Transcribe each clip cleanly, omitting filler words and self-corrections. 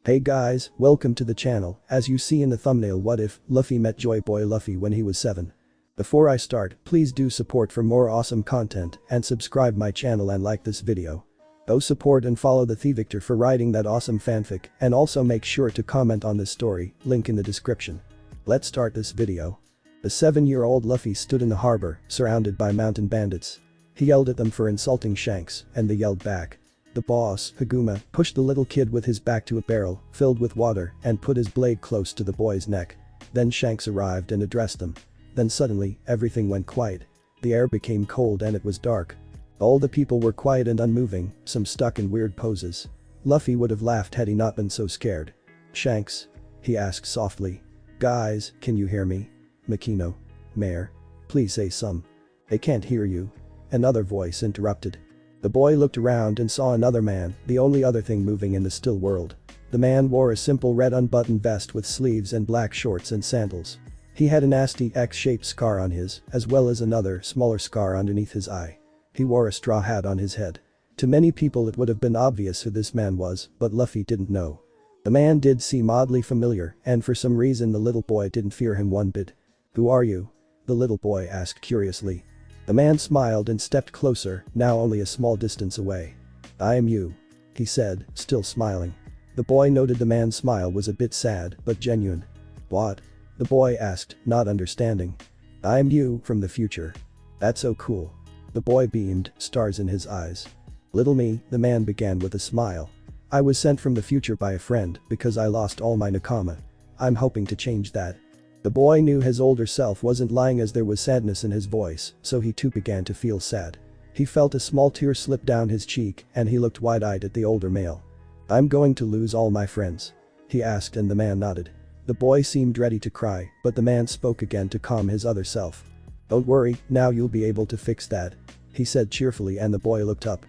Hey guys, welcome to the channel. As you see in the thumbnail, what if Luffy met Joy Boy Luffy when he was 7? Before I start, please do support for more awesome content and subscribe my channel and like this video. Go support and follow the TheVictor for writing that awesome fanfic, and also make sure to comment on this story, link in the description. Let's start this video. The 7-year-old Luffy stood in the harbor, surrounded by mountain bandits. He yelled at them for insulting Shanks, and they yelled back. The boss, Haguma, pushed the little kid with his back to a barrel filled with water and put his blade close to the boy's neck. Then Shanks arrived and addressed them. Then suddenly, everything went quiet. The air became cold and it was dark. All the people were quiet and unmoving, some stuck in weird poses. Luffy would have laughed had he not been so scared. "Shanks?" he asked softly. "Guys, can you hear me? Makino. Mayor. Please say some." "They can't hear you." Another voice interrupted. The boy looked around and saw another man, the only other thing moving in the still world. The man wore a simple red unbuttoned vest with sleeves and black shorts and sandals. He had a nasty X-shaped scar on his, as well as another, smaller scar underneath his eye. He wore a straw hat on his head. To many people it would have been obvious who this man was, but Luffy didn't know. The man did seem oddly familiar, and for some reason the little boy didn't fear him one bit. "Who are you?" the little boy asked curiously. The man smiled and stepped closer, now only a small distance away. "I am you," he said, still smiling. The boy noted the man's smile was a bit sad, but genuine. "What?" the boy asked, not understanding. "I am you from the future." "That's so cool." The boy beamed, stars in his eyes. "Little me," the man began with a smile. "I was sent from the future by a friend because I lost all my nakama. I'm hoping to change that." The boy knew his older self wasn't lying as there was sadness in his voice, so he too began to feel sad. He felt a small tear slip down his cheek and he looked wide-eyed at the older male. "I'm going to lose all my friends?" he asked, and the man nodded. The boy seemed ready to cry, but the man spoke again to calm his other self. "Don't worry, now you'll be able to fix that," he said cheerfully, and the boy looked up.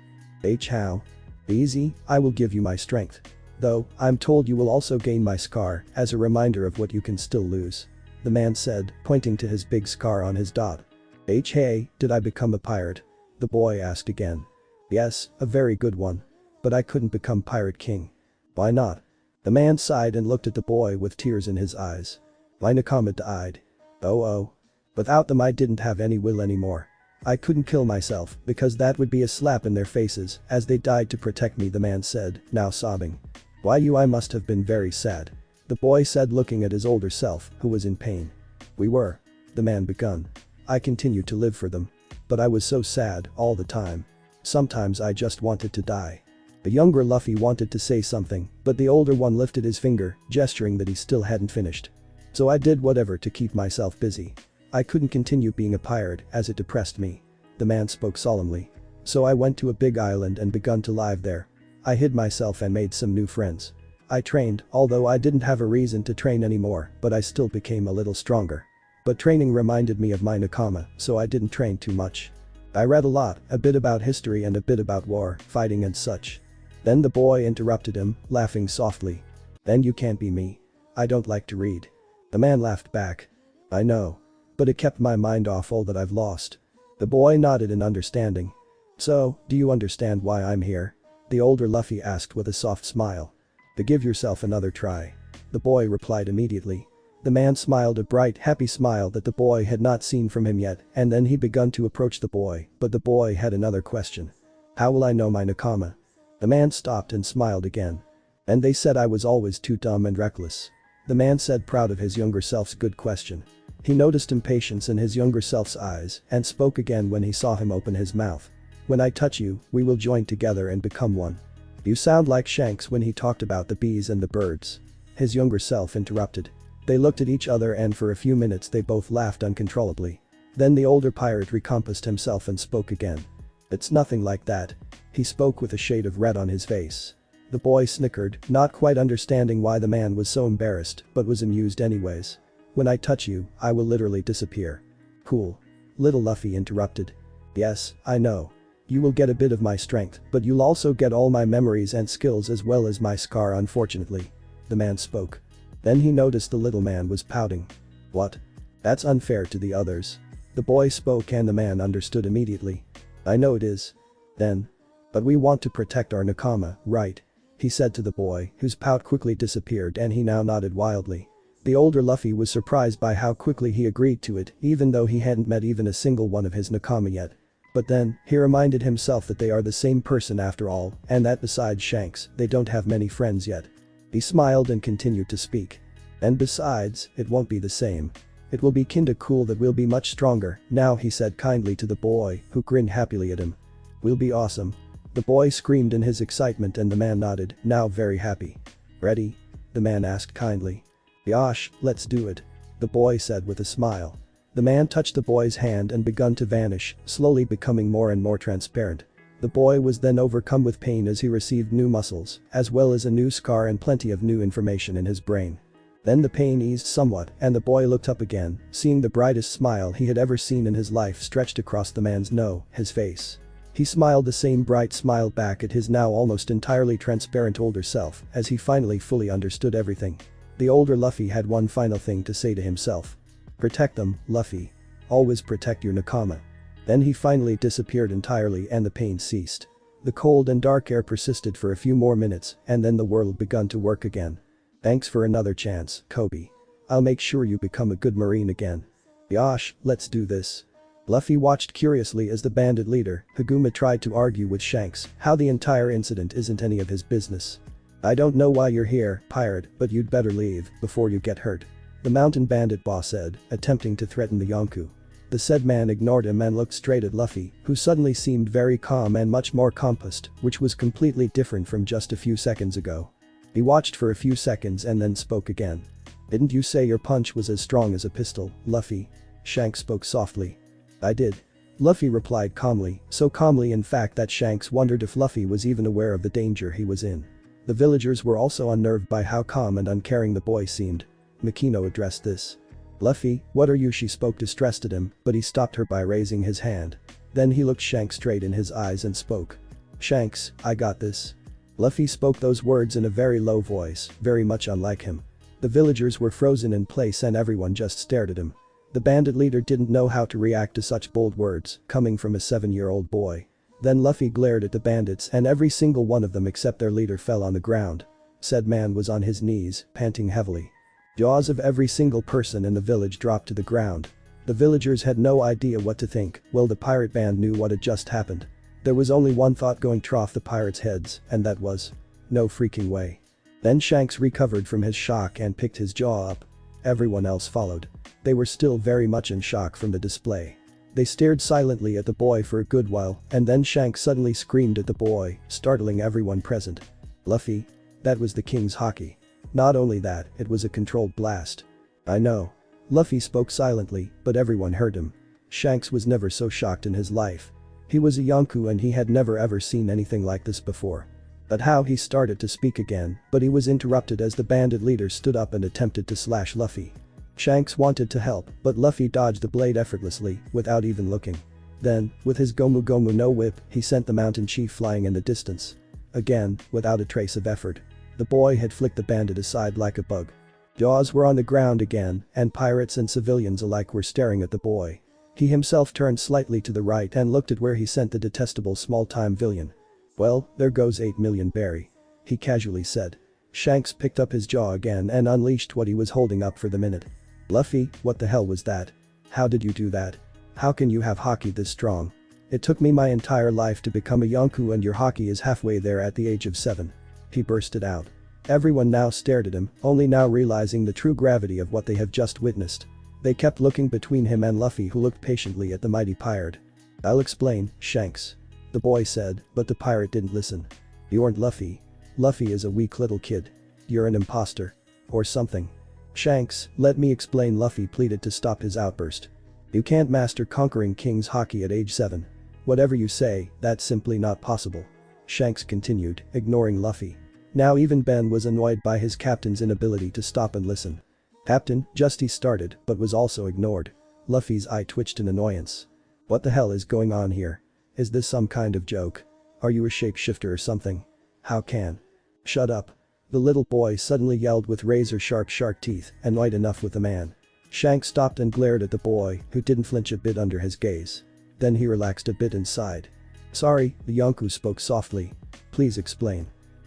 "How?" "Easy, I will give you my strength. Though, I'm told you will also gain my scar as a reminder of what you can still lose," the man said, pointing to his big scar on his dot. Hey, did I become a pirate?" the boy asked again. "Yes, a very good one. But I couldn't become Pirate King." "Why not?" The man sighed and looked at the boy with tears in his eyes. "My nakama died." Oh. "Without them I didn't have any will anymore. I couldn't kill myself because that would be a slap in their faces as they died to protect me," the man said, now sobbing. I must have been very sad," the boy said, looking at his older self, who was in pain. "We were," the man begun. "I continued to live for them. But I was so sad all the time. Sometimes I just wanted to die." The younger Luffy wanted to say something, but the older one lifted his finger, gesturing that he still hadn't finished. "So I did whatever to keep myself busy. I couldn't continue being a pirate as it depressed me," the man spoke solemnly. "So I went to a big island and begun to live there. I hid myself and made some new friends. I trained, although I didn't have a reason to train anymore, but I still became a little stronger. But training reminded me of my nakama, so I didn't train too much. I read a lot, a bit about history and a bit about war, fighting and such." Then the boy interrupted him, laughing softly. "Then you can't be me. I don't like to read." The man laughed back. "I know. But it kept my mind off all that I've lost." The boy nodded in understanding. "So, do you understand why I'm here?" the older Luffy asked with a soft smile. "To give yourself another try," the boy replied immediately. The man smiled a bright, happy smile that the boy had not seen from him yet, and then he began to approach the boy, but the boy had another question. "How will I know my nakama?" The man stopped and smiled again. "And they said I was always too dumb and reckless," the man said, proud of his younger self's good question. He noticed impatience in his younger self's eyes and spoke again when he saw him open his mouth. "When I touch you, we will join together and become one." "You sound like Shanks when he talked about the bees and the birds," his younger self interrupted. They looked at each other and for a few minutes they both laughed uncontrollably. Then the older pirate recomposed himself and spoke again. "It's nothing like that." He spoke with a shade of red on his face. The boy snickered, not quite understanding why the man was so embarrassed, but was amused anyways. "When I touch you, I will literally disappear." "Cool." Little Luffy interrupted. "Yes, I know. You will get a bit of my strength, but you'll also get all my memories and skills as well as my scar, unfortunately," the man spoke. Then he noticed the little man was pouting. "What? That's unfair to the others." The boy spoke and the man understood immediately. "I know it is." Then. "But we want to protect our nakama, right?" he said to the boy, whose pout quickly disappeared and he now nodded wildly. The older Luffy was surprised by how quickly he agreed to it, even though he hadn't met even a single one of his nakama yet. But then, he reminded himself that they are the same person after all, and that besides Shanks, they don't have many friends yet. He smiled and continued to speak. And besides, it won't be the same. It will be kinda cool that we'll be much stronger, now he said kindly to the boy, who grinned happily at him. We'll be awesome. The boy screamed in his excitement and the man nodded, now very happy. Ready? The man asked kindly. Yosh, let's do it. The boy said with a smile. The man touched the boy's hand and begun to vanish, slowly becoming more and more transparent. The boy was then overcome with pain as he received new muscles, as well as a new scar and plenty of new information in his brain. Then the pain eased somewhat and the boy looked up again, seeing the brightest smile he had ever seen in his life stretched across the man's his face. He smiled the same bright smile back at his now almost entirely transparent older self as he finally fully understood everything. The older Luffy had one final thing to say to himself. Protect them, Luffy. Always protect your nakama. Then he finally disappeared entirely and the pain ceased. The cold and dark air persisted for a few more minutes and then the world begun to work again. Thanks for another chance, Kobe. I'll make sure you become a good marine again. Yosh, let's do this. Luffy watched curiously as the bandit leader, Haguma, tried to argue with Shanks how the entire incident isn't any of his business. I don't know why you're here, pirate, but you'd better leave before you get hurt. The mountain bandit boss said, attempting to threaten the Yonko. The said man ignored him and looked straight at Luffy, who suddenly seemed very calm and much more composed, which was completely different from just a few seconds ago. He watched for a few seconds and then spoke again. Didn't you say your punch was as strong as a pistol, Luffy? Shanks spoke softly. I did. Luffy replied calmly, so calmly in fact that Shanks wondered if Luffy was even aware of the danger he was in. The villagers were also unnerved by how calm and uncaring the boy seemed. Makino addressed this. Luffy, what are you? She spoke distressed at him, but he stopped her by raising his hand. Then he looked Shanks straight in his eyes and spoke. Shanks, I got this. Luffy spoke those words in a very low voice, very much unlike him. The villagers were frozen in place and everyone just stared at him. The bandit leader didn't know how to react to such bold words, coming from a 7-year-old boy. Then Luffy glared at the bandits and every single one of them except their leader fell on the ground. Said man was on his knees, panting heavily. Jaws of every single person in the village dropped to the ground. The villagers had no idea what to think, well the pirate band knew what had just happened. There was only one thought going through the pirates' heads, and that was, no freaking way. Then Shanks recovered from his shock and picked his jaw up. Everyone else followed. They were still very much in shock from the display. They stared silently at the boy for a good while and then Shanks suddenly screamed at the boy, startling everyone present. Luffy? That was the king's haki. Not only that, it was a controlled blast. I know. Luffy spoke silently, but everyone heard him. Shanks was never so shocked in his life. He was a Yonko and he had never ever seen anything like this before. But how he started to speak again, but he was interrupted as the bandit leader stood up and attempted to slash Luffy. Shanks wanted to help, but Luffy dodged the blade effortlessly, without even looking. Then, with his Gomu Gomu no whip, he sent the mountain chief flying in the distance. Again, without a trace of effort. The boy had flicked the bandit aside like a bug. Jaws were on the ground again, and pirates and civilians alike were staring at the boy. He himself turned slightly to the right and looked at where he sent the detestable small-time villain. Well, there goes 8 million berry. He casually said. Shanks picked up his jaw again and unleashed what he was holding up for the minute. Luffy, what the hell was that? How did you do that? How can you have haki this strong? It took me my entire life to become a Yonko and your haki is halfway there at the age of 7. He bursted out. Everyone now stared at him, only now realizing the true gravity of what they have just witnessed. They kept looking between him and Luffy who looked patiently at the mighty pirate. I'll explain, Shanks. The boy said, but the pirate didn't listen. You aren't Luffy. Luffy is a weak little kid. You're an imposter. Or something. Shanks, let me explain, Luffy pleaded to stop his outburst. You can't master conquering king's haki at age 7. Whatever you say, that's simply not possible. Shanks continued, ignoring Luffy. Now even Ben was annoyed by his captain's inability to stop and listen. Captain, just he started, but was also ignored. Luffy's eye twitched in annoyance. What the hell is going on here? Is this some kind of joke? Are you a shapeshifter or something? How can? Shut up. The little boy suddenly yelled with razor-sharp shark teeth, annoyed enough with the man. Shanks stopped and glared at the boy, who didn't flinch a bit under his gaze. Then he relaxed a bit and sighed. Sorry, the Yonko spoke softly. Please explain.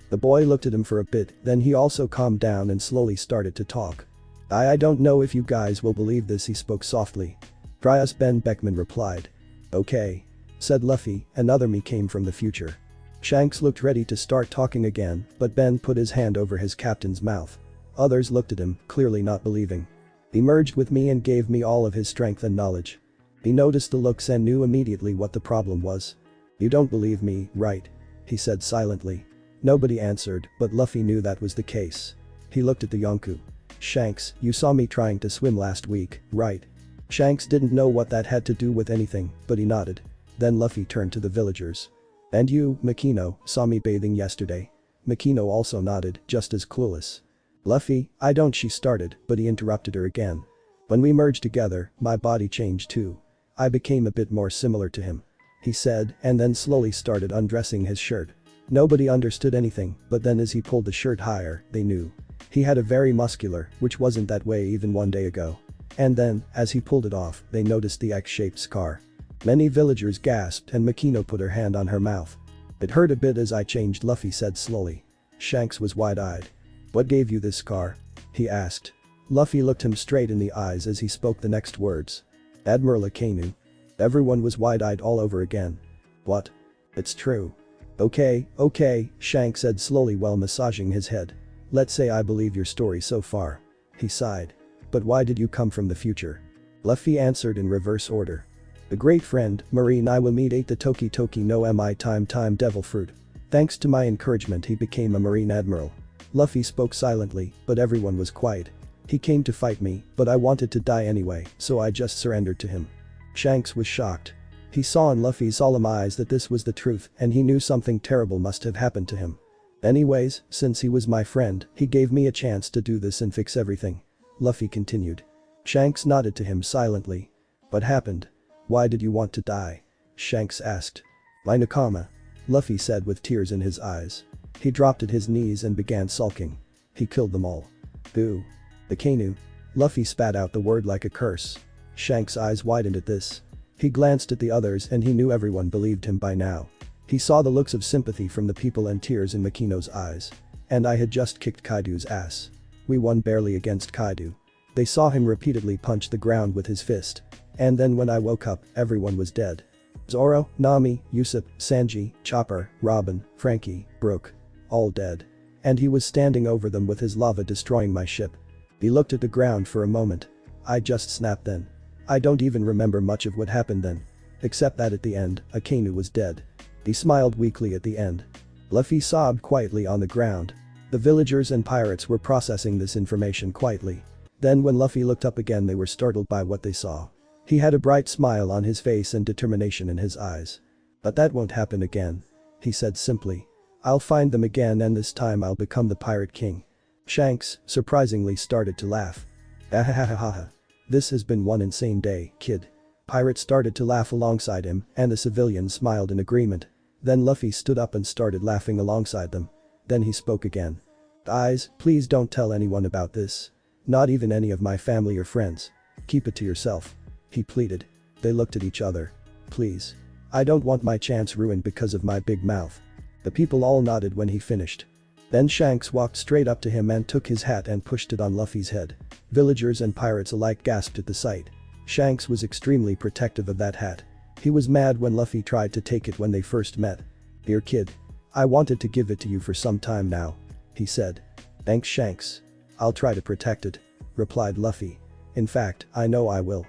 The boy looked at him for a bit, then he also calmed down and slowly started to talk. I don't know if you guys will believe this, he spoke softly. Try us, Ben Beckman replied. Okay. Said Luffy, another me came from the future. Shanks looked ready to start talking again, but Ben put his hand over his captain's mouth. Others looked at him, clearly not believing. He merged with me and gave me all of his strength and knowledge. He noticed the looks and knew immediately what the problem was. You don't believe me, right? He said silently. Nobody answered, but Luffy knew that was the case. He looked at the Yonko. Shanks, you saw me trying to swim last week, right? Shanks didn't know what that had to do with anything, but he nodded. Then Luffy turned to the villagers. And you, Makino, saw me bathing yesterday. Makino also nodded, just as clueless. Luffy, I don't, she started, but he interrupted her again. When we merged together, my body changed too. I became a bit more similar to him. He said, and then slowly started undressing his shirt. Nobody understood anything, but then as he pulled the shirt higher, they knew. He had a very muscular, which wasn't that way even one day ago. And then, as he pulled it off, they noticed the X-shaped scar. Many villagers gasped and Makino put her hand on her mouth. It hurt a bit as I changed, Luffy said slowly. Shanks was wide-eyed. What gave you this scar? He asked. Luffy looked him straight in the eyes as he spoke the next words. Admiral Akainu. Everyone was wide-eyed all over again. What? It's true. Okay, Shanks said slowly while massaging his head. Let's say I believe your story so far. He sighed. But why did you come from the future? Luffy answered in reverse order. The great friend, Marine, I will meet ate the Toki Toki no Mi time devil fruit. Thanks to my encouragement he became a Marine admiral. Luffy spoke silently, but everyone was quiet. He came to fight me, but I wanted to die anyway, so I just surrendered to him. Shanks was shocked. He saw in Luffy's solemn eyes that this was the truth and he knew something terrible must have happened to him. Anyways, since he was my friend, he gave me a chance to do this and fix everything. Luffy continued. Shanks nodded to him silently. What happened? Why did you want to die? Shanks asked. My nakama. Luffy said with tears in his eyes. He dropped at his knees and began sulking. He killed them all. Boo. The Kainu. Luffy spat out the word like a curse. Shanks' eyes widened at this. He glanced at the others and he knew everyone believed him by now. He saw the looks of sympathy from the people and tears in Makino's eyes. And I had just kicked Kaido's ass. We won barely against Kaido. They saw him repeatedly punch the ground with his fist. And then when I woke up, everyone was dead. Zoro, Nami, Usopp, Sanji, Chopper, Robin, Frankie, Brook. All dead. And he was standing over them with his lava destroying my ship. He looked at the ground for a moment. I just snapped then. I don't even remember much of what happened then. Except that at the end, Akainu was dead. He smiled weakly at the end. Luffy sobbed quietly on the ground. The villagers and pirates were processing this information quietly. Then when Luffy looked up again they were startled by what they saw. He had a bright smile on his face and determination in his eyes. But that won't happen again. He said simply. I'll find them again and this time I'll become the Pirate King. Shanks, surprisingly, started to laugh. Ahahahaha. This has been one insane day, kid. Pirates started to laugh alongside him and the civilians smiled in agreement. Then Luffy stood up and started laughing alongside them. Then he spoke again. Guys, please don't tell anyone about this. Not even any of my family or friends. Keep it to yourself. He pleaded. They looked at each other. Please. I don't want my chance ruined because of my big mouth. The people all nodded when he finished. Then Shanks walked straight up to him and took his hat and pushed it on Luffy's head. Villagers and pirates alike gasped at the sight. Shanks was extremely protective of that hat. He was mad when Luffy tried to take it when they first met. Dear kid. I wanted to give it to you for some time now. He said. Thanks, Shanks. I'll try to protect it. Replied Luffy. In fact, I know I will.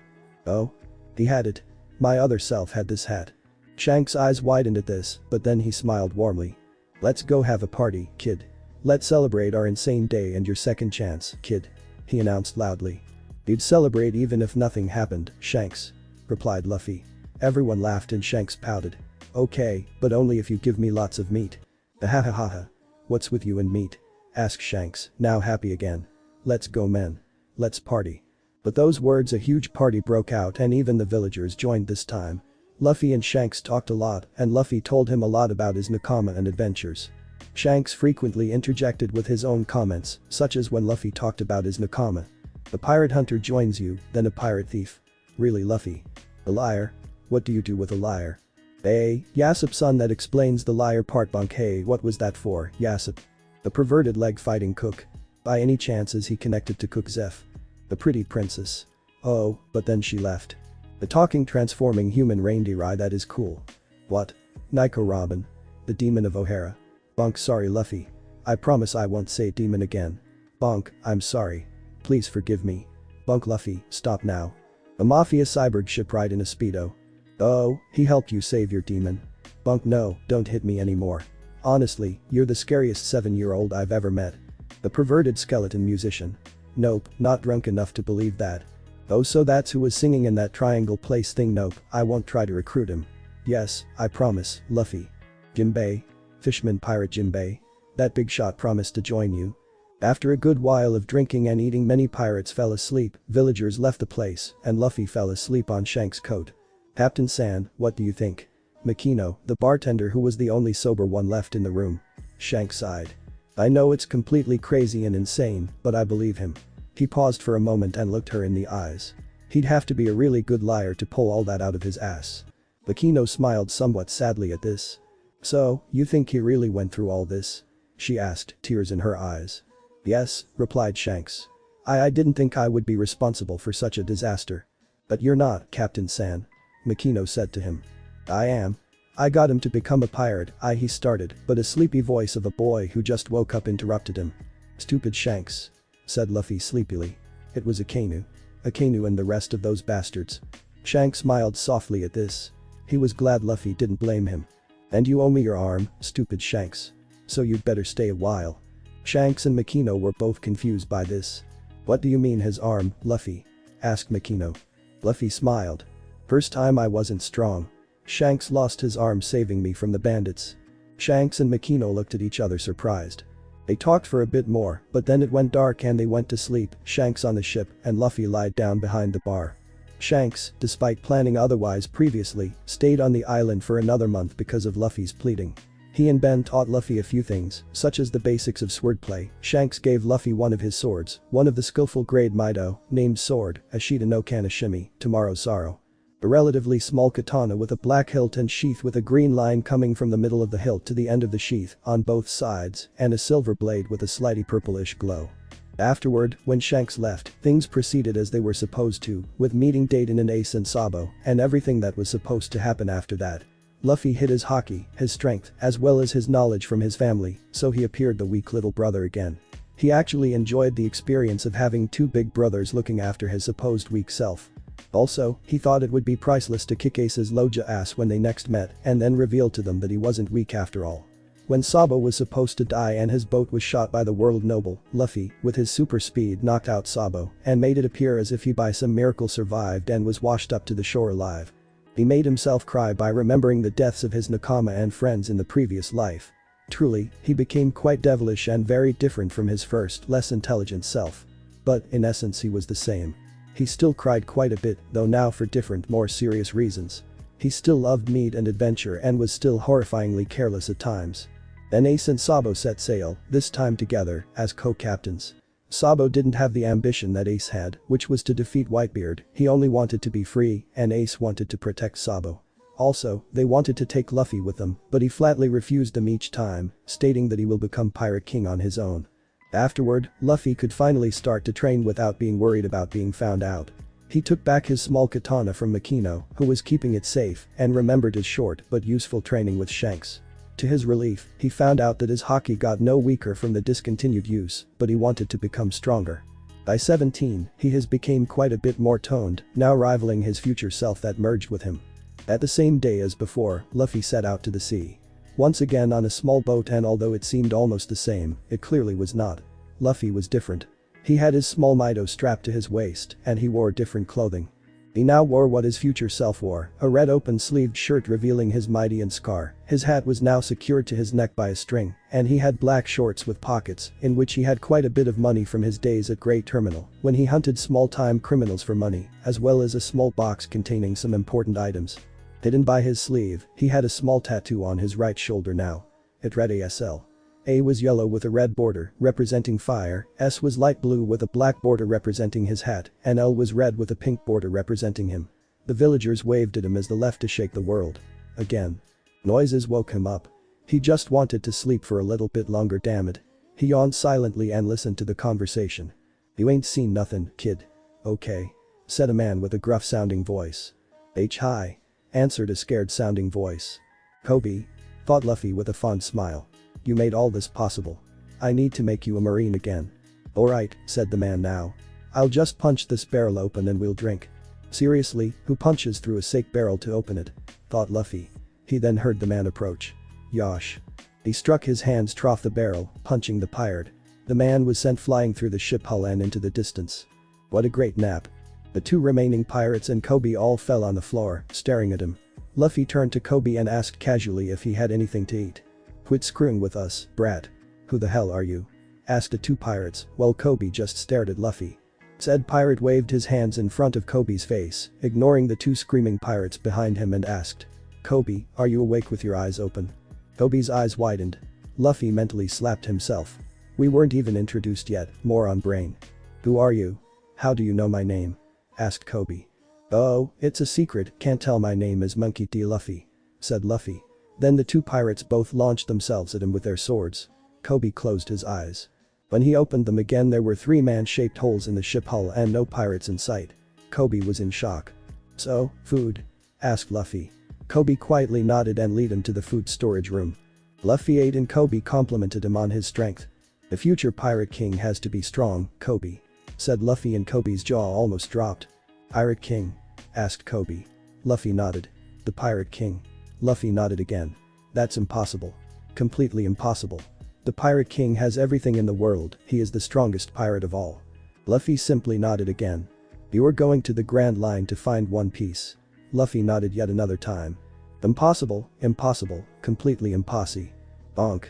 Oh? He had it. My other self had this hat. Shanks' eyes widened at this, but then he smiled warmly. Let's go have a party, kid. Let's celebrate our insane day and your second chance, kid. He announced loudly. You'd celebrate even if nothing happened, Shanks. Replied Luffy. Everyone laughed and Shanks pouted. Okay, but only if you give me lots of meat. Ahahaha. What's with you and meat? Asked Shanks, now happy again. Let's go, men. Let's party. With those words a huge party broke out and even the villagers joined this time. Luffy and Shanks talked a lot and Luffy told him a lot about his nakama and adventures. Shanks frequently interjected with his own comments, such as when Luffy talked about his nakama. A pirate hunter joins you, then a pirate thief. Really, Luffy? A liar? What do you do with a liar? Yasip son, that explains the liar part. Bunk, hey, what was that for, Yasip? The perverted leg fighting cook. By any chance is he connected to Cook Zeph? The pretty princess. Oh, but then she left. The talking transforming human reindeer, that is cool. What? Nico Robin. The demon of O'Hara. Bunk, sorry Luffy. I promise I won't say demon again. Bunk, I'm sorry. Please forgive me. Bunk, Luffy, stop now. A mafia cyborg ship ride in a speedo. Oh, he helped you save your demon. Bunk, no, don't hit me anymore. Honestly, you're the scariest 7-year-old I've ever met. The perverted skeleton musician. Nope, not drunk enough to believe that. Oh, so that's who was singing in that triangle place thing. Nope, I won't try to recruit him. Yes, I promise, Luffy. Jinbei. Fishman pirate Jinbei. That big shot promised to join you. After a good while of drinking and eating, many pirates fell asleep, villagers left the place, and Luffy fell asleep on Shanks' coat. Captain San, what do you think? Makino, the bartender who was the only sober one left in the room. Shanks sighed. I know it's completely crazy and insane, but I believe him. He paused for a moment and looked her in the eyes. He'd have to be a really good liar to pull all that out of his ass. Makino smiled somewhat sadly at this. So, you think he really went through all this? She asked, tears in her eyes. Yes, replied Shanks. I didn't think I would be responsible for such a disaster. But you're not, Captain San. Makino said to him. I am. I got him to become a pirate, he started, but a sleepy voice of a boy who just woke up interrupted him. Stupid Shanks. Said Luffy sleepily. It was Akainu. Akainu and the rest of those bastards. Shanks smiled softly at this. He was glad Luffy didn't blame him. And you owe me your arm, stupid Shanks. So you'd better stay a while. Shanks and Makino were both confused by this. What do you mean his arm, Luffy? Asked Makino. Luffy smiled. First time I wasn't strong. Shanks lost his arm saving me from the bandits. Shanks and Makino looked at each other surprised. They talked for a bit more, but then it went dark and they went to sleep, Shanks on the ship and Luffy lied down behind the bar. Shanks, despite planning otherwise previously, stayed on the island for another month because of Luffy's pleading. He and Ben taught Luffy a few things, such as the basics of swordplay. Shanks gave Luffy one of his swords, one of the skillful grade Mido, named Sword, Ashita no Kanashimi, Tomorrow's Sorrow. A relatively small katana with a black hilt and sheath with a green line coming from the middle of the hilt to the end of the sheath on both sides, and a silver blade with a slightly purplish glow. Afterward, when Shanks left, things proceeded as they were supposed to, with meeting Dayton and Ace and Sabo, and everything that was supposed to happen after that. Luffy hid his haki, his strength, as well as his knowledge from his family, so he appeared the weak little brother again. He actually enjoyed the experience of having two big brothers looking after his supposed weak self. Also, he thought it would be priceless to kick Ace's Loja ass when they next met and then reveal to them that he wasn't weak after all. When Sabo was supposed to die and his boat was shot by the world noble, Luffy, with his super speed, knocked out Sabo and made it appear as if he by some miracle survived and was washed up to the shore alive. He made himself cry by remembering the deaths of his nakama and friends in the previous life. Truly, he became quite devilish and very different from his first, less intelligent self. But, in essence, he was the same. He still cried quite a bit, though now for different, more serious reasons. He still loved meat and adventure and was still horrifyingly careless at times. Then Ace and Sabo set sail, this time together, as co-captains. Sabo didn't have the ambition that Ace had, which was to defeat Whitebeard. He only wanted to be free, and Ace wanted to protect Sabo. Also, they wanted to take Luffy with them, but he flatly refused them each time, stating that he will become Pirate King on his own. Afterward, Luffy could finally start to train without being worried about being found out. He took back his small katana from Makino, who was keeping it safe, and remembered his short but useful training with Shanks. To his relief, he found out that his haki got no weaker from the discontinued use, but he wanted to become stronger. By 17, he has become quite a bit more toned, now rivaling his future self that merged with him. At the same day as before, Luffy set out to the sea. Once again on a small boat, and although it seemed almost the same, it clearly was not. Luffy was different. He had his small Mido strapped to his waist, and he wore different clothing. He now wore what his future self wore, a red open-sleeved shirt revealing his mighty and scar. His hat was now secured to his neck by a string, and he had black shorts with pockets, in which he had quite a bit of money from his days at Great Terminal, when he hunted small-time criminals for money, as well as a small box containing some important items. Hidden by his sleeve, he had a small tattoo on his right shoulder now. It read ASL. A was yellow with a red border, representing fire, S was light blue with a black border representing his hat, and L was red with a pink border representing him. The villagers waved at him as they left to shake the world. Again. Noises woke him up. He just wanted to sleep for a little bit longer, damn it. He yawned silently and listened to the conversation. "You ain't seen nothing, kid." "Okay," said a man with a gruff sounding voice. "Hi," answered a scared sounding voice. "Kobe," thought Luffy with a fond smile. "You made all this possible. I need to make you a Marine again." "Alright," said the man now. "I'll just punch this barrel open and we'll drink." "Seriously, who punches through a sick barrel to open it?" thought Luffy. He then heard the man approach. Yosh. He struck his hands off the barrel, punching the pirate. The man was sent flying through the ship hull and into the distance. What a great nap. The two remaining pirates and Kobe all fell on the floor, staring at him. Luffy turned to Kobe and asked casually if he had anything to eat. "Quit screwing with us, brat." "Who the hell are you?" asked the two pirates, while Kobe just stared at Luffy. Said pirate waved his hands in front of Kobe's face, ignoring the two screaming pirates behind him and asked. "Kobe, are you awake with your eyes open?" Kobe's eyes widened. Luffy mentally slapped himself. "We weren't even introduced yet, moron brain." "Who are you? How do you know my name?" asked Kobe. "Oh, it's a secret, can't tell, my name is Monkey D. Luffy," said Luffy. Then the two pirates both launched themselves at him with their swords. Kobe closed his eyes. When he opened them again there were 3 man-shaped holes in the ship hull and no pirates in sight. Kobe was in shock. "So, food?" asked Luffy. Kobe quietly nodded and led him to the food storage room. Luffy ate and Kobe complimented him on his strength. "The future Pirate King has to be strong, Kobe," said Luffy, and Kobe's jaw almost dropped. "Pirate King?" asked Kobe. Luffy nodded. "The Pirate King." Luffy nodded again. "That's impossible. Completely impossible. The Pirate King has everything in the world, he is the strongest pirate of all." Luffy simply nodded again. "You are going to the Grand Line to find One Piece." Luffy nodded yet another time. "Impossible, impossible, completely impossible." Bonk.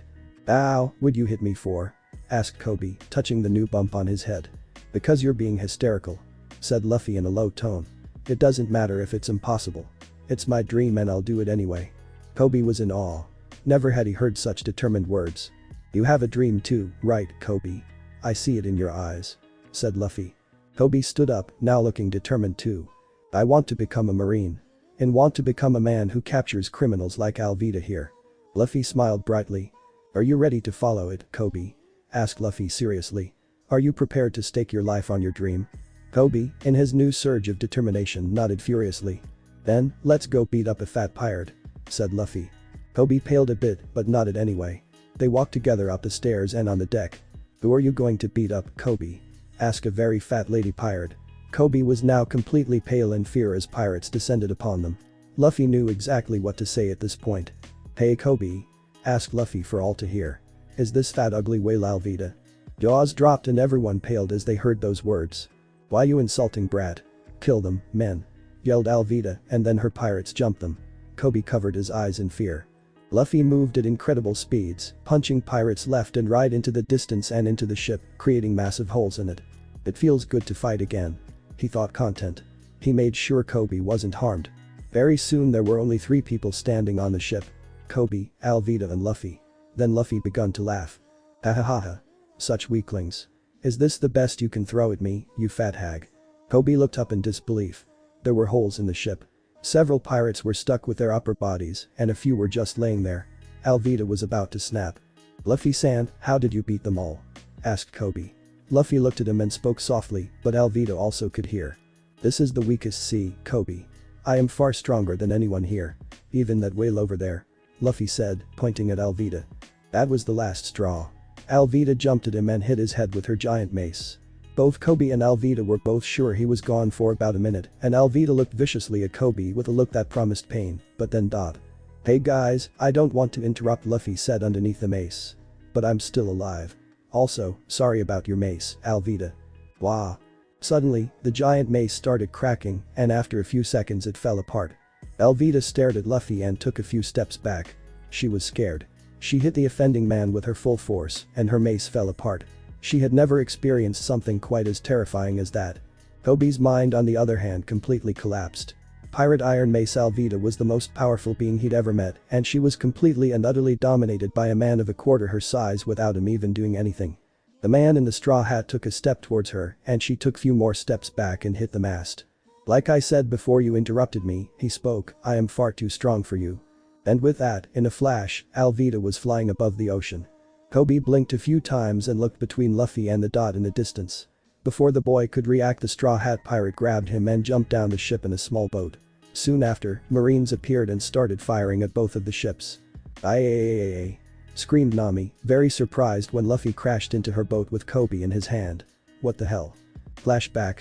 "Ow, would you hit me for?" asked Kobe, touching the new bump on his head. "Because you're being hysterical," said Luffy in a low tone. "It doesn't matter if it's impossible. It's my dream and I'll do it anyway." Kobe was in awe. Never had he heard such determined words. "You have a dream too, right, Kobe? I see it in your eyes," said Luffy. Kobe stood up, now looking determined too. "I want to become a Marine. And want to become a man who captures criminals like Alvida here." Luffy smiled brightly. "Are you ready to follow it, Kobe?" asked Luffy seriously. "Are you prepared to stake your life on your dream?" Kobe, in his new surge of determination, nodded furiously. "Then, let's go beat up a fat pirate," said Luffy. Kobe paled a bit but nodded anyway. They walked together up the stairs and on the deck. "Who are you going to beat up, Kobe?" asked a very fat lady pirate. Kobe was now completely pale in fear as pirates descended upon them. Luffy knew exactly what to say at this point. "Hey Kobe?" asked Luffy for all to hear. "Is this fat ugly whale Alvida?" Jaws dropped and everyone paled as they heard those words. "Why you insulting brat? Kill them, men," yelled Alvida, and then her pirates jumped them. Kobe covered his eyes in fear. Luffy moved at incredible speeds, punching pirates left and right into the distance and into the ship, creating massive holes in it. "It feels good to fight again," he thought content. He made sure Kobe wasn't harmed. Very soon there were only 3 people standing on the ship. Kobe, Alvida and Luffy. Then Luffy begun to laugh. "Ha ha ha ha. Such weaklings. Is this the best you can throw at me, you fat hag?" Kobe looked up in disbelief. There were holes in the ship. Several pirates were stuck with their upper bodies and a few were just laying there. Alvida was about to snap. "Luffy-san, how did you beat them all?" asked Kobe. Luffy looked at him and spoke softly, but Alvida also could hear. "This is the weakest sea, Kobe. I am far stronger than anyone here. Even that whale over there," Luffy said, pointing at Alvida. That was the last straw. Alvida jumped at him and hit his head with her giant mace. Both Kobe and Alvida were both sure he was gone for about a minute, and Alvida looked viciously at Kobe with a look that promised pain, but then dot. "Hey guys, I don't want to interrupt," Luffy said underneath the mace. "But I'm still alive. Also, sorry about your mace, Alvida." Wah. Suddenly, the giant mace started cracking, and after a few seconds it fell apart. Alvida stared at Luffy and took a few steps back. She was scared. She hit the offending man with her full force, and her mace fell apart. She had never experienced something quite as terrifying as that. Kobe's mind on the other hand completely collapsed. Pirate Iron Mace Alvida was the most powerful being he'd ever met, and she was completely and utterly dominated by a man of a quarter her size without him even doing anything. The man in the straw hat took a step towards her and she took few more steps back and hit the mast. "Like I said before you interrupted me," he spoke, "I am far too strong for you. And with that, in a flash, Alvida was flying above the ocean. Kobe blinked a few times and looked between Luffy and the dot in the distance. Before the boy could react, the Straw Hat Pirate grabbed him and jumped down the ship in a small boat. Soon after, Marines appeared and started firing at both of the ships. "Aye!" screamed Nami, very surprised when Luffy crashed into her boat with Kobe in his hand. "What the hell?" Flashback.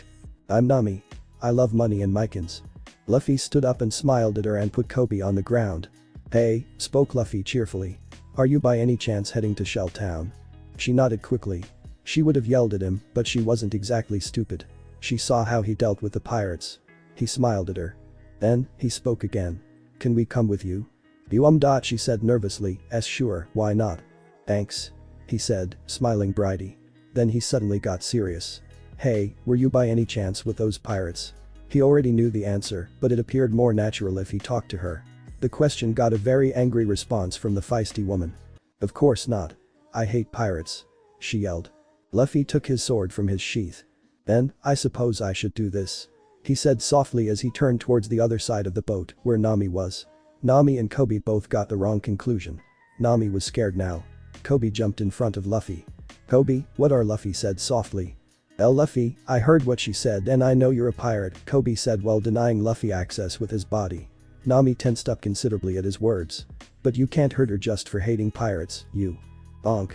"I'm Nami. I love money and Mycans." Luffy stood up and smiled at her and put Kobe on the ground. "Hey," spoke Luffy cheerfully. "Are you by any chance heading to Shell Town?" She nodded quickly. She would have yelled at him, but she wasn't exactly stupid. She saw how he dealt with the pirates. He smiled at her. Then, he spoke again. "Can we come with you?" She said nervously, "Sure, why not?" "Thanks," he said, smiling Baratie. Then he suddenly got serious. "Hey, were you by any chance with those pirates?" He already knew the answer, but it appeared more natural if he talked to her. The question got a very angry response from the feisty woman. "Of course not. I hate pirates," she yelled. Luffy took his sword from his sheath. "Then, I suppose I should do this," he said softly as he turned towards the other side of the boat, where Nami was. Nami and Kobe both got the wrong conclusion. Nami was scared now. Kobe jumped in front of Luffy. "Kobe, what are?" Luffy said softly. Luffy, I heard what she said and I know you're a pirate," Kobe said while denying Luffy access with his body. Nami tensed up considerably at his words. "But you can't hurt her just for hating pirates, you." Bonk.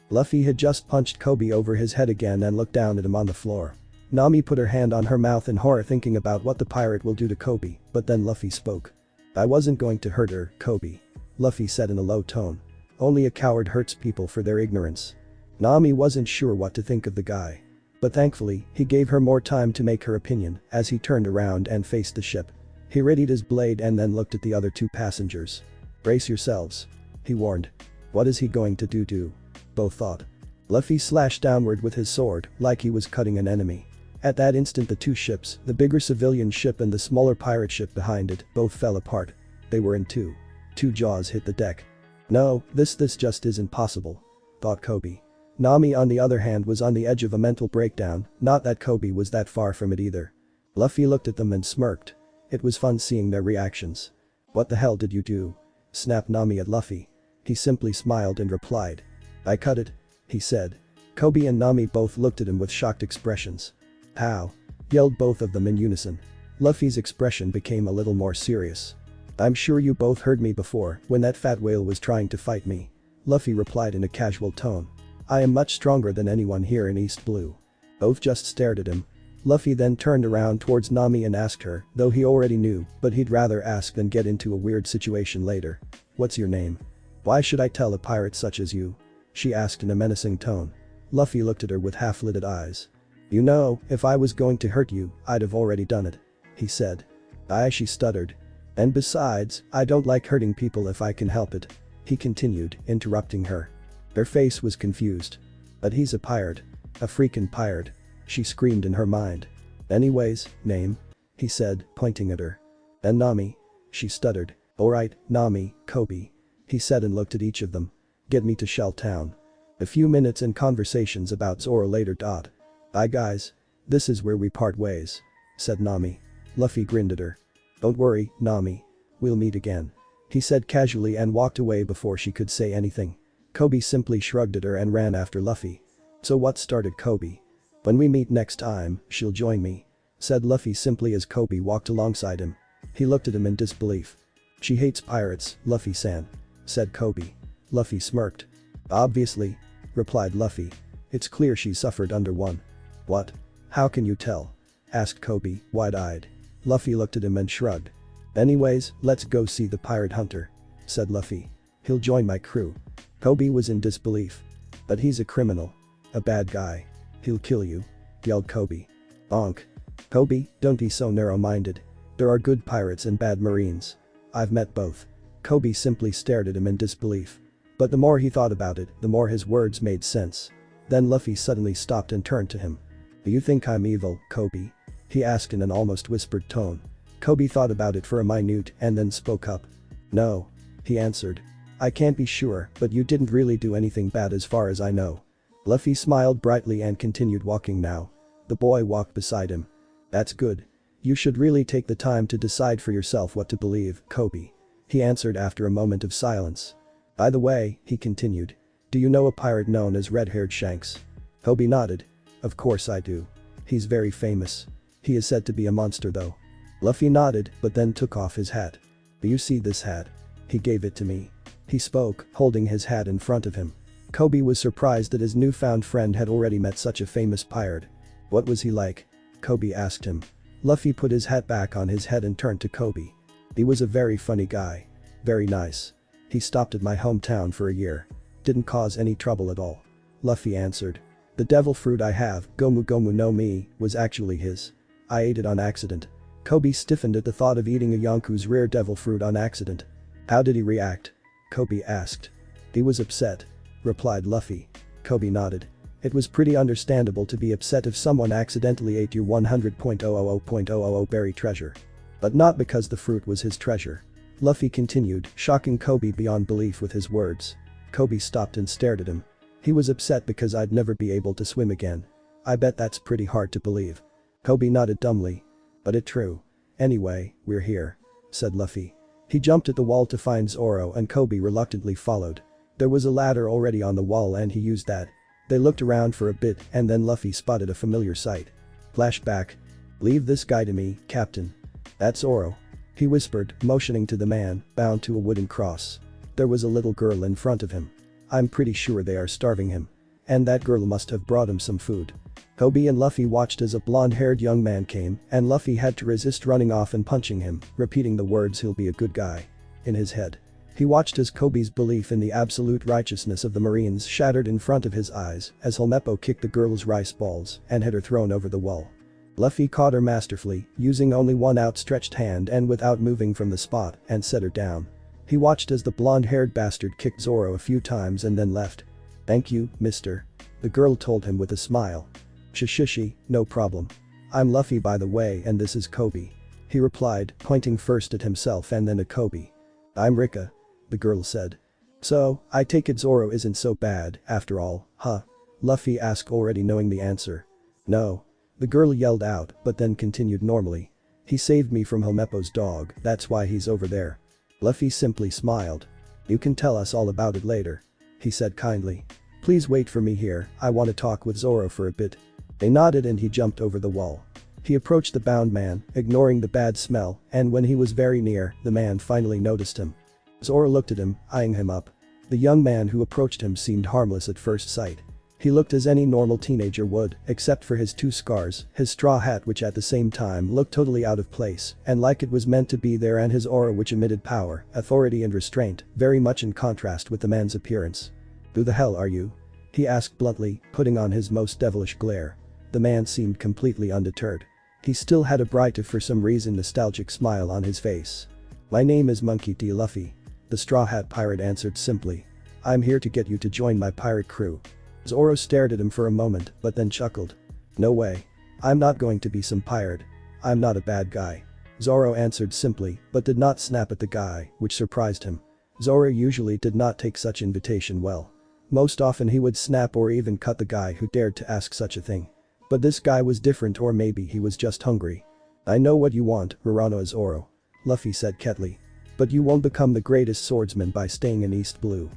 Luffy had just punched Kobe over his head again and looked down at him on the floor. Nami put her hand on her mouth in horror, thinking about what the pirate will do to Kobe, but then Luffy spoke. "I wasn't going to hurt her, Kobe," Luffy said in a low tone. "Only a coward hurts people for their ignorance." Nami wasn't sure what to think of the guy. But thankfully, he gave her more time to make her opinion as he turned around and faced the ship. He readied his blade and then looked at the other two passengers. "Brace yourselves," he warned. What is he going to do? Both thought. Luffy slashed downward with his sword, like he was cutting an enemy. At that instant, the two ships, the bigger civilian ship and the smaller pirate ship behind it, both fell apart. They were in two. Two jaws hit the deck. "No, this just isn't possible," thought Kobe. Nami on the other hand was on the edge of a mental breakdown, not that Kobe was that far from it either. Luffy looked at them and smirked. It was fun seeing their reactions. "What the hell did you do?" snapped Nami at Luffy. He simply smiled and replied. "I cut it," he said. Kobe and Nami both looked at him with shocked expressions. "How?" yelled both of them in unison. Luffy's expression became a little more serious. "I'm sure you both heard me before when that fat whale was trying to fight me," Luffy replied in a casual tone. "I am much stronger than anyone here in East Blue." Both just stared at him. Luffy then turned around towards Nami and asked her, though he already knew, but he'd rather ask than get into a weird situation later. "What's your name?" "Why should I tell a pirate such as you?" she asked in a menacing tone. Luffy looked at her with half-lidded eyes. "You know, if I was going to hurt you, I'd have already done it," he said. "Aye," she stuttered. "And besides, I don't like hurting people if I can help it," he continued, interrupting her. Her face was confused. "But he's a pirate. A freaking pirate," she screamed in her mind. "Anyways, name?" he said, pointing at her. "And Nami," she stuttered. "Alright, Nami, Kobe," he said and looked at each of them. "Get me to Shell Town." A few minutes and conversations about Zoro later. "Bye guys. This is where we part ways," said Nami. Luffy grinned at her. "Don't worry, Nami. We'll meet again," he said casually and walked away before she could say anything. Kobe simply shrugged at her and ran after Luffy. "So what?" started Kobe. "When we meet next time, she'll join me," said Luffy simply as Kobe walked alongside him. He looked at him in disbelief. "She hates pirates, Luffy-san," said Kobe. Luffy smirked. "Obviously," replied Luffy. "It's clear she suffered under one." "What? How can you tell?" asked Kobe, wide-eyed. Luffy looked at him and shrugged. "Anyways, let's go see the pirate hunter," said Luffy. "He'll join my crew." Kobe was in disbelief. "But he's a criminal. A bad guy. He'll kill you," yelled Kobe. "Bonk. Kobe, don't be so narrow-minded. There are good pirates and bad marines. I've met both." Kobe simply stared at him in disbelief. But the more he thought about it, the more his words made sense. Then Luffy suddenly stopped and turned to him. "Do you think I'm evil, Kobe?" he asked in an almost whispered tone. Kobe thought about it for a minute and then spoke up. "No," he answered. "I can't be sure, but you didn't really do anything bad as far as I know." Luffy smiled brightly and continued walking now. The boy walked beside him. "That's good. You should really take the time to decide for yourself what to believe, Kobe," he answered after a moment of silence. By the way, he continued. Do you know a pirate known as Red-Haired Shanks? Kobe nodded. Of course I do. He's very famous. He is said to be a monster though. Luffy nodded, but then took off his hat. Do you see this hat? He gave it to me. He spoke, holding his hat in front of him. Kobe was surprised that his newfound friend had already met such a famous pirate. What was he like? Kobe asked him. Luffy put his hat back on his head and turned to Kobe. He was a very funny guy. Very nice. He stopped at my hometown for a year. Didn't cause any trouble at all. Luffy answered. The devil fruit I have, Gomu Gomu no Mi, was actually his. I ate it on accident. Kobe stiffened at the thought of eating a Yonku's rare devil fruit on accident. How did he react? Kobe asked. He was upset, replied Luffy. Kobe nodded. It was pretty understandable to be upset if someone accidentally ate your 100.000.000 berry treasure. But not because the fruit was his treasure. Luffy continued, shocking Kobe beyond belief with his words. Kobe stopped and stared at him. He was upset because I'd never be able to swim again. I bet that's pretty hard to believe. Kobe nodded dumbly. But it's true. Anyway, we're here, said Luffy. He jumped at the wall to find Zoro and Kobe reluctantly followed. There was a ladder already on the wall and he used that. They looked around for a bit and then Luffy spotted a familiar sight. Flashback. Leave this guy to me, Captain. That's Zoro. He whispered, motioning to the man, bound to a wooden cross. There was a little girl in front of him. I'm pretty sure they are starving him. And that girl must have brought him some food. Kobe and Luffy watched as a blonde-haired young man came and Luffy had to resist running off and punching him, repeating the words he'll be a good guy. In his head. He watched as Kobe's belief in the absolute righteousness of the Marines shattered in front of his eyes as Helmeppo kicked the girl's rice balls and had her thrown over the wall. Luffy caught her masterfully, using only one outstretched hand and without moving from the spot, and set her down. He watched as the blonde-haired bastard kicked Zoro a few times and then left. Thank you, mister. The girl told him with a smile. Shishishi, no problem. I'm Luffy by the way and this is Kobe. He replied, pointing first at himself and then at Kobe. I'm Rika. The girl said. So, I take it Zoro isn't so bad, after all, huh? Luffy asked already knowing the answer. No. The girl yelled out, but then continued normally. He saved me from Helmeppo's dog, that's why he's over there. Luffy simply smiled. You can tell us all about it later. He said kindly. Please wait for me here, I want to talk with Zoro for a bit. They nodded and he jumped over the wall. He approached the bound man, ignoring the bad smell, and when he was very near, the man finally noticed him. Zoro looked at him, eyeing him up. The young man who approached him seemed harmless at first sight. He looked as any normal teenager would, except for his 2 scars, his straw hat which at the same time looked totally out of place and like it was meant to be there and his aura which emitted power, authority and restraint, very much in contrast with the man's appearance. Who the hell are you? He asked bluntly, putting on his most devilish glare. The man seemed completely undeterred. He still had a bright if for some reason nostalgic smile on his face. My name is Monkey D. Luffy. The Straw Hat Pirate answered simply. I'm here to get you to join my pirate crew. Zoro stared at him for a moment, but then chuckled. No way. I'm not going to be some pirate. I'm not a bad guy. Zoro answered simply, but did not snap at the guy, which surprised him. Zoro usually did not take such invitation well. Most often he would snap or even cut the guy who dared to ask such a thing. But this guy was different or maybe he was just hungry. I know what you want, Hirano Zoro. Luffy said kettly. But you won't become the greatest swordsman by staying in East Blue.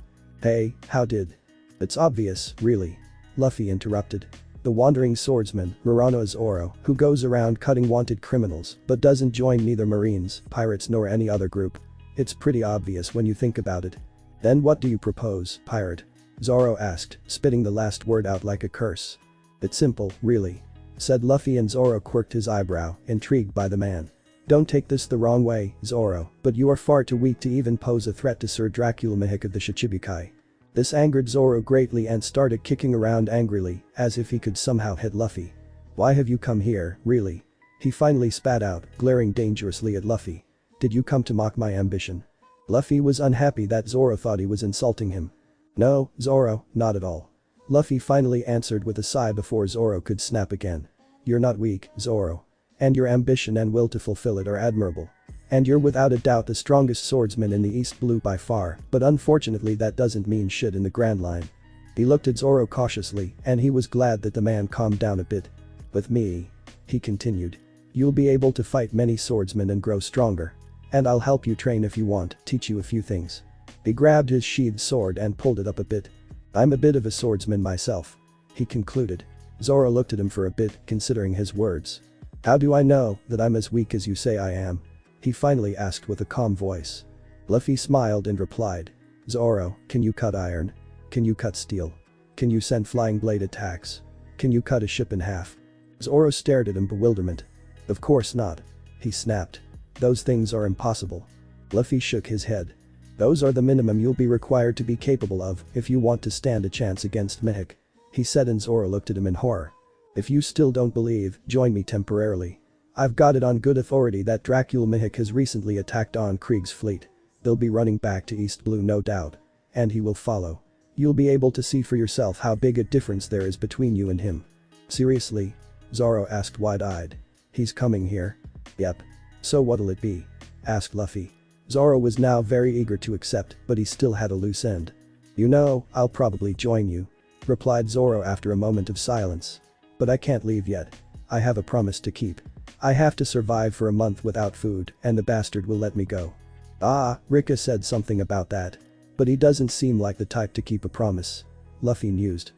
Hey, how did? It's obvious, really. Luffy interrupted. The wandering swordsman, Hirano Zoro, who goes around cutting wanted criminals but doesn't join neither Marines, pirates nor any other group. It's pretty obvious when you think about it. Then what do you propose, pirate? Zoro asked, spitting the last word out like a curse. It's simple, really. Said Luffy and Zoro quirked his eyebrow, intrigued by the man. Don't take this the wrong way, Zoro, but you are far too weak to even pose a threat to Sir Dracula Mihawk of the Shichibukai. This angered Zoro greatly and started kicking around angrily, as if he could somehow hit Luffy. Why have you come here, really? He finally spat out, glaring dangerously at Luffy. Did you come to mock my ambition? Luffy was unhappy that Zoro thought he was insulting him. No, Zoro, not at all. Luffy finally answered with a sigh before Zoro could snap again. You're not weak, Zoro. And your ambition and will to fulfill it are admirable. And you're without a doubt the strongest swordsman in the East Blue by far, but unfortunately that doesn't mean shit in the Grand Line. He looked at Zoro cautiously, and he was glad that the man calmed down a bit. With me, he continued, you'll be able to fight many swordsmen and grow stronger. And I'll help you train if you want, teach you a few things. He grabbed his sheathed sword and pulled it up a bit. I'm a bit of a swordsman myself. He concluded. Zoro looked at him for a bit, considering his words. How do I know that I'm as weak as you say I am? He finally asked with a calm voice. Luffy smiled and replied. Zoro, can you cut iron? Can you cut steel? Can you send flying blade attacks? Can you cut a ship in half? Zoro stared at him in bewilderment. Of course not. He snapped. Those things are impossible. Luffy shook his head. Those are the minimum you'll be required to be capable of if you want to stand a chance against Mihawk. He said, and Zoro looked at him in horror. If you still don't believe, join me temporarily. I've got it on good authority that Dracula Mihawk has recently attacked on Krieg's fleet. They'll be running back to East Blue no doubt. And he will follow. You'll be able to see for yourself how big a difference there is between you and him. Seriously? Zoro asked wide-eyed. He's coming here? Yep. So what'll it be? Asked Luffy. Zoro was now very eager to accept, but he still had a loose end. You know, I'll probably join you. Replied Zoro after a moment of silence. But I can't leave yet. I have a promise to keep. I have to survive for a month without food, and the bastard will let me go. Ah, Rika said something about that. But he doesn't seem like the type to keep a promise. Luffy mused.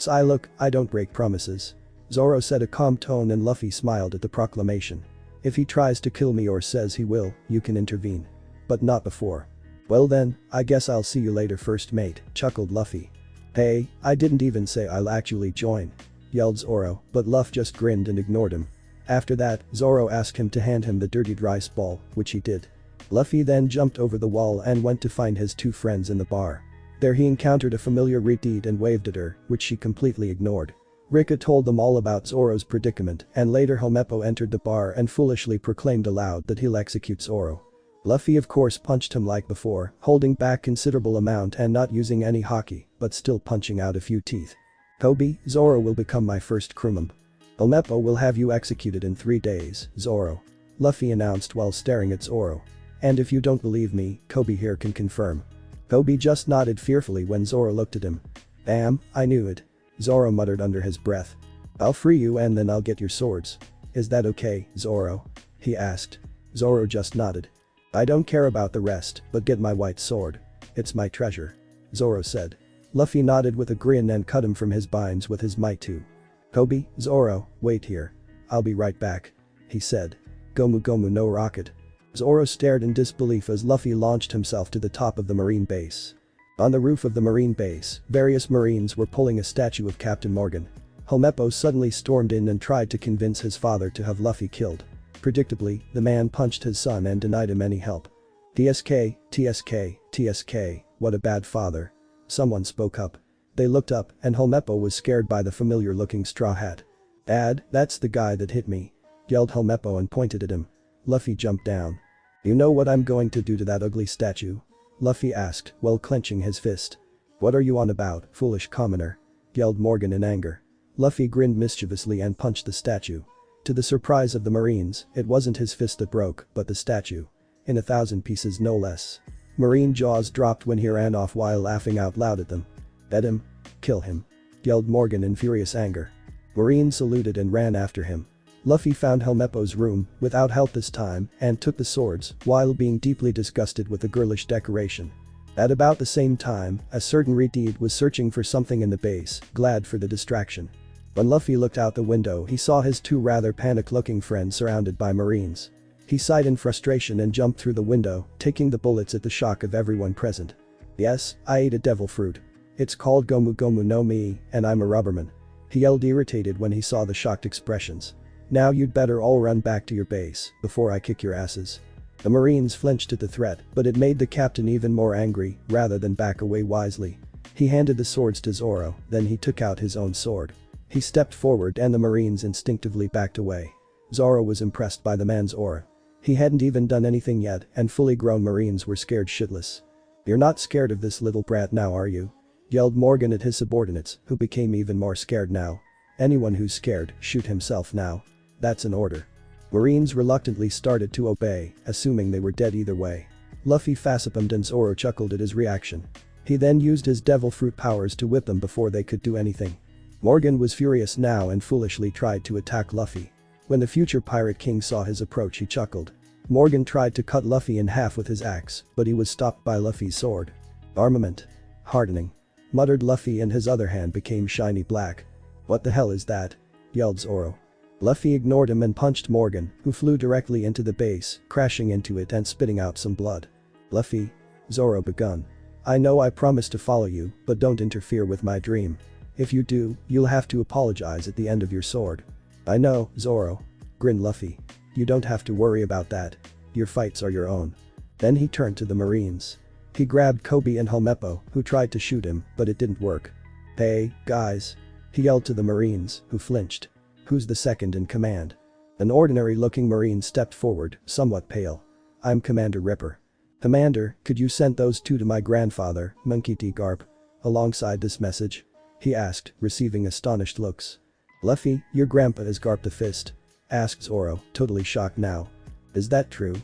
Look, I don't break promises. Zoro said a calm tone, and Luffy smiled at the proclamation. If he tries to kill me or says he will, you can intervene. But not before. Well then, I guess I'll see you later, first mate, chuckled Luffy. Hey, I didn't even say I'll actually join. Yelled Zoro, but Luffy just grinned and ignored him. After that, Zoro asked him to hand him the dirtied rice ball, which he did. Luffy then jumped over the wall and went to find his two friends in the bar. There he encountered a familiar Reed and waved at her, which she completely ignored. Rika told them all about Zoro's predicament, and later Helmeppo entered the bar and foolishly proclaimed aloud that he'll execute Zoro. Luffy of course punched him like before, holding back considerable amount and not using any haki, but still punching out a few teeth. Kobe, Zoro will become my first crewman. Helmeppo will have you executed in 3 days, Zoro. Luffy announced while staring at Zoro. And if you don't believe me, Kobe here can confirm. Kobe just nodded fearfully when Zoro looked at him. Damn, I knew it. Zoro muttered under his breath. I'll free you and then I'll get your swords. Is that okay, Zoro? He asked. Zoro just nodded. I don't care about the rest, but get my white sword. It's my treasure. Zoro said. Luffy nodded with a grin and cut him from his binds with his might too. Kobe, Zoro, wait here. I'll be right back. He said. Gomu Gomu no rocket. Zoro stared in disbelief as Luffy launched himself to the top of the marine base. On the roof of the marine base, various marines were pulling a statue of Captain Morgan. Helmeppo suddenly stormed in and tried to convince his father to have Luffy killed. Predictably, the man punched his son and denied him any help. TSK, TSK, TSK, what a bad father. Someone spoke up. They looked up, and Helmeppo was scared by the familiar-looking straw hat. Dad, that's the guy that hit me. Yelled Helmeppo and pointed at him. Luffy jumped down. You know what I'm going to do to that ugly statue? Luffy asked, while clenching his fist. What are you on about, foolish commoner? Yelled Morgan in anger. Luffy grinned mischievously and punched the statue. To the surprise of the Marines, it wasn't his fist that broke, but the statue. In 1,000 pieces no less. Marine jaws dropped when he ran off while laughing out loud at them. Dead him? Kill him. Yelled Morgan in furious anger. Marine saluted and ran after him. Luffy found Helmeppo's room, without help this time, and took the swords, while being deeply disgusted with the girlish decoration. At about the same time, a certain Reed was searching for something in the base, glad for the distraction. When Luffy looked out the window, he saw his two rather panic-looking friends surrounded by Marines. He sighed in frustration and jumped through the window, taking the bullets at the shock of everyone present. Yes, I ate a devil fruit. It's called Gomu Gomu no Mi, and I'm a rubberman. He yelled irritated when he saw the shocked expressions. Now you'd better all run back to your base, before I kick your asses. The Marines flinched at the threat, but it made the captain even more angry, rather than back away wisely. He handed the swords to Zoro, then he took out his own sword. He stepped forward and the Marines instinctively backed away. Zoro was impressed by the man's aura. He hadn't even done anything yet, and fully grown Marines were scared shitless. You're not scared of this little brat now, are you? Yelled Morgan at his subordinates, who became even more scared now. Anyone who's scared, shoot himself now. That's an order. Marines reluctantly started to obey, assuming they were dead either way. Luffy facepalmed and Zoro chuckled at his reaction. He then used his devil fruit powers to whip them before they could do anything. Morgan was furious now and foolishly tried to attack Luffy. When the future Pirate King saw his approach, he chuckled. Morgan tried to cut Luffy in half with his axe, but he was stopped by Luffy's sword. Armament. Hardening. Muttered Luffy, and his other hand became shiny black. What the hell is that? Yelled Zoro. Luffy ignored him and punched Morgan, who flew directly into the base, crashing into it and spitting out some blood. Luffy. Zoro begun. I know I promised to follow you, but don't interfere with my dream. If you do, you'll have to apologize at the end of your sword. I know, Zoro. Grinned Luffy. You don't have to worry about that. Your fights are your own. Then he turned to the Marines. He grabbed Kobe and Helmeppo, who tried to shoot him, but it didn't work. Hey, guys. He yelled to the Marines, who flinched. Who's the second in command? An ordinary-looking Marine stepped forward, somewhat pale. I'm Commander Ripper. Commander, could you send those two to my grandfather, Monkey D. Garp? Alongside this message? He asked, receiving astonished looks. Luffy, your grandpa is Garp the Fist? Asked Zoro, totally shocked now. Is that true?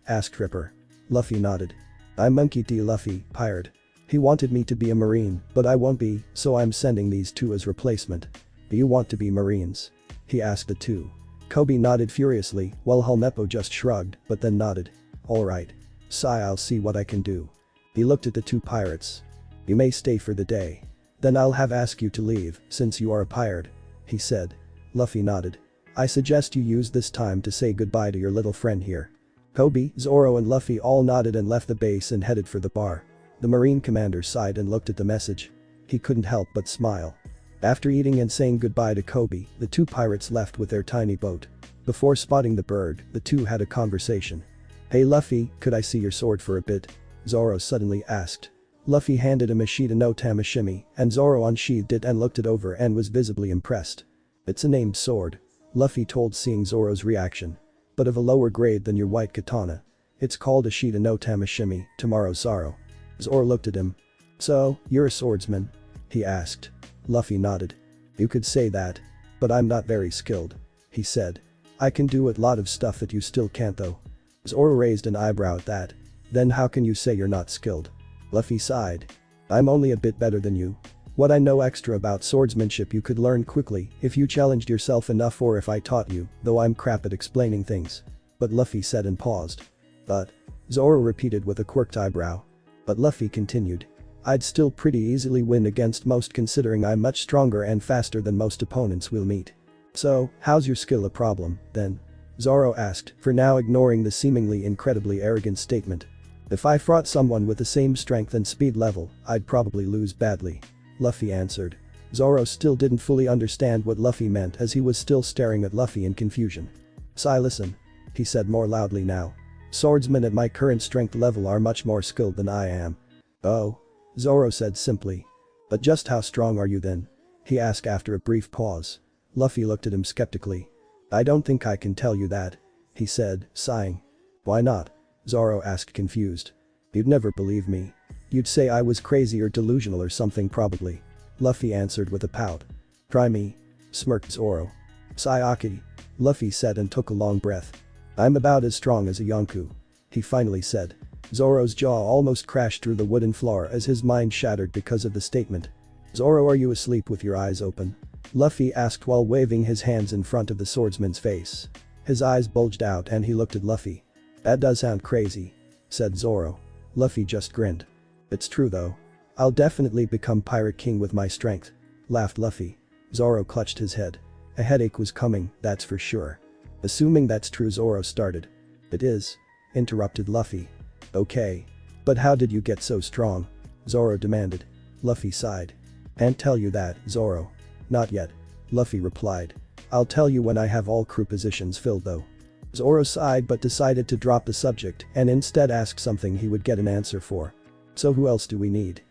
Asked Ripper. Luffy nodded. I'm Monkey D. Luffy, pirate. He wanted me to be a Marine, but I won't be, so I'm sending these two as replacement. Do you want to be Marines? He asked the two. Kobe nodded furiously, while Helmeppo just shrugged, but then nodded. Alright. Sigh, I'll see what I can do. He looked at the two pirates. You may stay for the day. Then I'll have ask you to leave, since you are a pirate. He said. Luffy nodded. I suggest you use this time to say goodbye to your little friend here. Kobe, Zoro and Luffy all nodded and left the base and headed for the bar. The Marine commander sighed and looked at the message. He couldn't help but smile. After eating and saying goodbye to Kobe, the two pirates left with their tiny boat. Before spotting the bird, the two had a conversation. Hey Luffy, could I see your sword for a bit? Zoro suddenly asked. Luffy handed him a Shida no Tamashimi, and Zoro unsheathed it and looked it over and was visibly impressed. It's a named sword. Luffy told, seeing Zoro's reaction. But of a lower grade than your white katana. It's called a Shida no Tamashimi, Tomorrow's Sorrow. Zoro looked at him. So, you're a swordsman? He asked. Luffy nodded. You could say that. But I'm not very skilled. He said. I can do a lot of stuff that you still can't though. Zoro raised an eyebrow at that. Then how can you say you're not skilled? Luffy sighed. I'm only a bit better than you. What I know extra about swordsmanship you could learn quickly if you challenged yourself enough, or if I taught you, though I'm crap at explaining things. But Luffy said and paused. But. Zoro repeated with a quirked eyebrow. But Luffy continued. I'd still pretty easily win against most, considering I'm much stronger and faster than most opponents we'll meet. So, how's your skill a problem, then? Zoro asked, for now ignoring the seemingly incredibly arrogant statement. If I fought someone with the same strength and speed level, I'd probably lose badly. Luffy answered. Zoro still didn't fully understand what Luffy meant, as he was still staring at Luffy in confusion. Sai, listen. He said more loudly now. Swordsmen at my current strength level are much more skilled than I am. Oh. Zoro said simply. But just how strong are you then? He asked after a brief pause. Luffy looked at him skeptically. I don't think I can tell you that. He said, sighing. Why not? Zoro asked, confused. You'd never believe me. You'd say I was crazy or delusional or something probably. Luffy answered with a pout. Try me. Smirked Zoro. Sayaki. Luffy said and took a long breath. I'm about as strong as a Yonkou. He finally said. Zoro's jaw almost crashed through the wooden floor as his mind shattered because of the statement. Zoro, are you asleep with your eyes open? Luffy asked while waving his hands in front of the swordsman's face. His eyes bulged out and he looked at Luffy. That does sound crazy. Said Zoro. Luffy just grinned. It's true though. I'll definitely become Pirate King with my strength. Laughed Luffy. Zoro clutched his head. A headache was coming, that's for sure. Assuming that's true, Zoro started. It is. Interrupted Luffy. Okay. But how did you get so strong? Zoro demanded. Luffy sighed. Can't tell you that, Zoro. Not yet. Luffy replied. I'll tell you when I have all crew positions filled though. Zoro sighed but decided to drop the subject and instead ask something he would get an answer for. So who else do we need?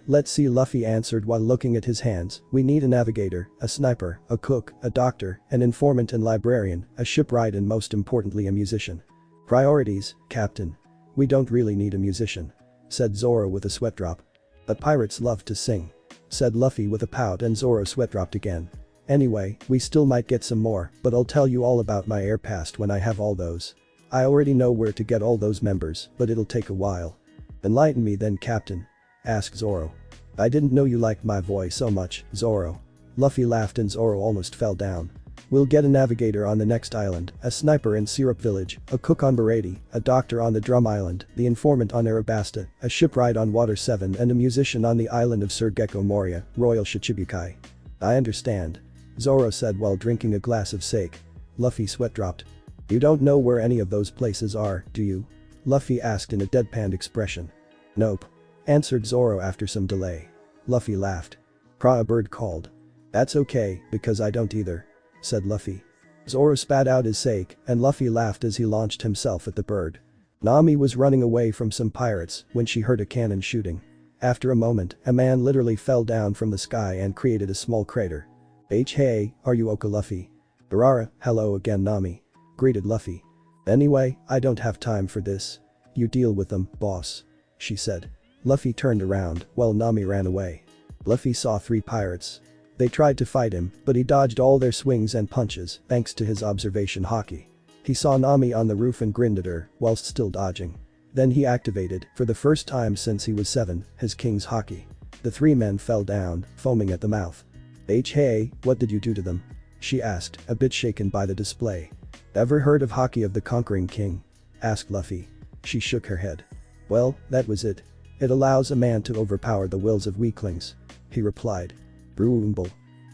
Let's see, Luffy answered while looking at his hands. We need a navigator, a sniper, a cook, a doctor, an informant and librarian, a shipwright and most importantly a musician. Priorities, Captain. We don't really need a musician. Said Zoro with a sweat drop. But pirates love to sing. Said Luffy with a pout and Zoro sweat dropped again. Anyway, we still might get some more, but I'll tell you all about my air past when I have all those. I already know where to get all those members, but it'll take a while. Enlighten me then, Captain. Asked Zoro. I didn't know you liked my voice so much, Zoro. Luffy laughed and Zoro almost fell down. We'll get a navigator on the next island, a sniper in Syrup Village, a cook on Baratie, a doctor on the Drum Island, the informant on Arabasta, a shipwright on Water 7 and a musician on the island of Sir Gecko Moria, Royal Shichibukai. I understand. Zoro said while drinking a glass of sake. Luffy sweat dropped. You don't know where any of those places are, do you? Luffy asked in a deadpan expression. Nope. Answered Zoro after some delay. Luffy laughed. A bird called. That's okay, because I don't either. Said Luffy. Zoro spat out his sake, and Luffy laughed as he launched himself at the bird. Nami was running away from some pirates when she heard a cannon shooting. After a moment, a man literally fell down from the sky and created a small crater. Hey, are you okay, Luffy? Barara, hello again, Nami. Greeted Luffy. Anyway, I don't have time for this. You deal with them, boss. She said. Luffy turned around while Nami ran away. Luffy saw 3 pirates. They tried to fight him, but he dodged all their swings and punches thanks to his observation haki. He saw Nami on the roof and grinned at her whilst still dodging. Then he activated, for the first time since he was 7, his king's haki. The 3 men fell down, foaming at the mouth. Hey, what did you do to them? She asked, a bit shaken by the display. Ever heard of haki of the conquering king? Asked Luffy. She shook her head. Well, that was it. It allows a man to overpower the wills of weaklings. He replied. Broomble.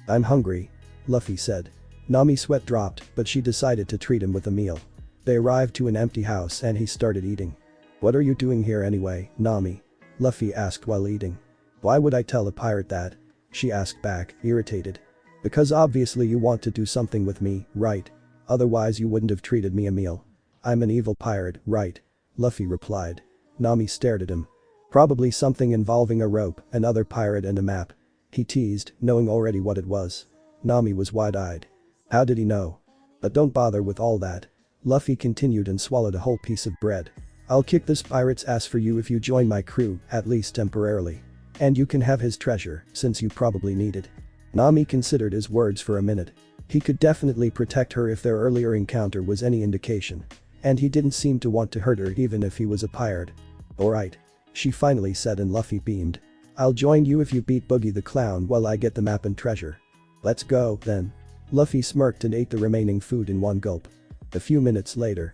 I'm hungry. Luffy said. Nami's sweat dropped, but she decided to treat him with a meal. They arrived to an empty house and he started eating. What are you doing here anyway, Nami? Luffy asked while eating. Why would I tell a pirate that? She asked back, irritated. Because obviously you want to do something with me, right? Otherwise you wouldn't have treated me a meal. I'm an evil pirate, right? Luffy replied. Nami stared at him. Probably something involving a rope, another pirate and a map. He teased, knowing already what it was. Nami was wide-eyed. How did he know? But don't bother with all that. Luffy continued and swallowed a whole piece of bread. I'll kick this pirate's ass for you if you join my crew, at least temporarily. And you can have his treasure, since you probably need it. Nami considered his words for a minute. He could definitely protect her if their earlier encounter was any indication. And he didn't seem to want to hurt her even if he was a pirate. Alright. She finally said and Luffy beamed. I'll join you if you beat Buggy the clown while I get the map and treasure. Let's go, then. Luffy smirked and ate the remaining food in one gulp. A few minutes later.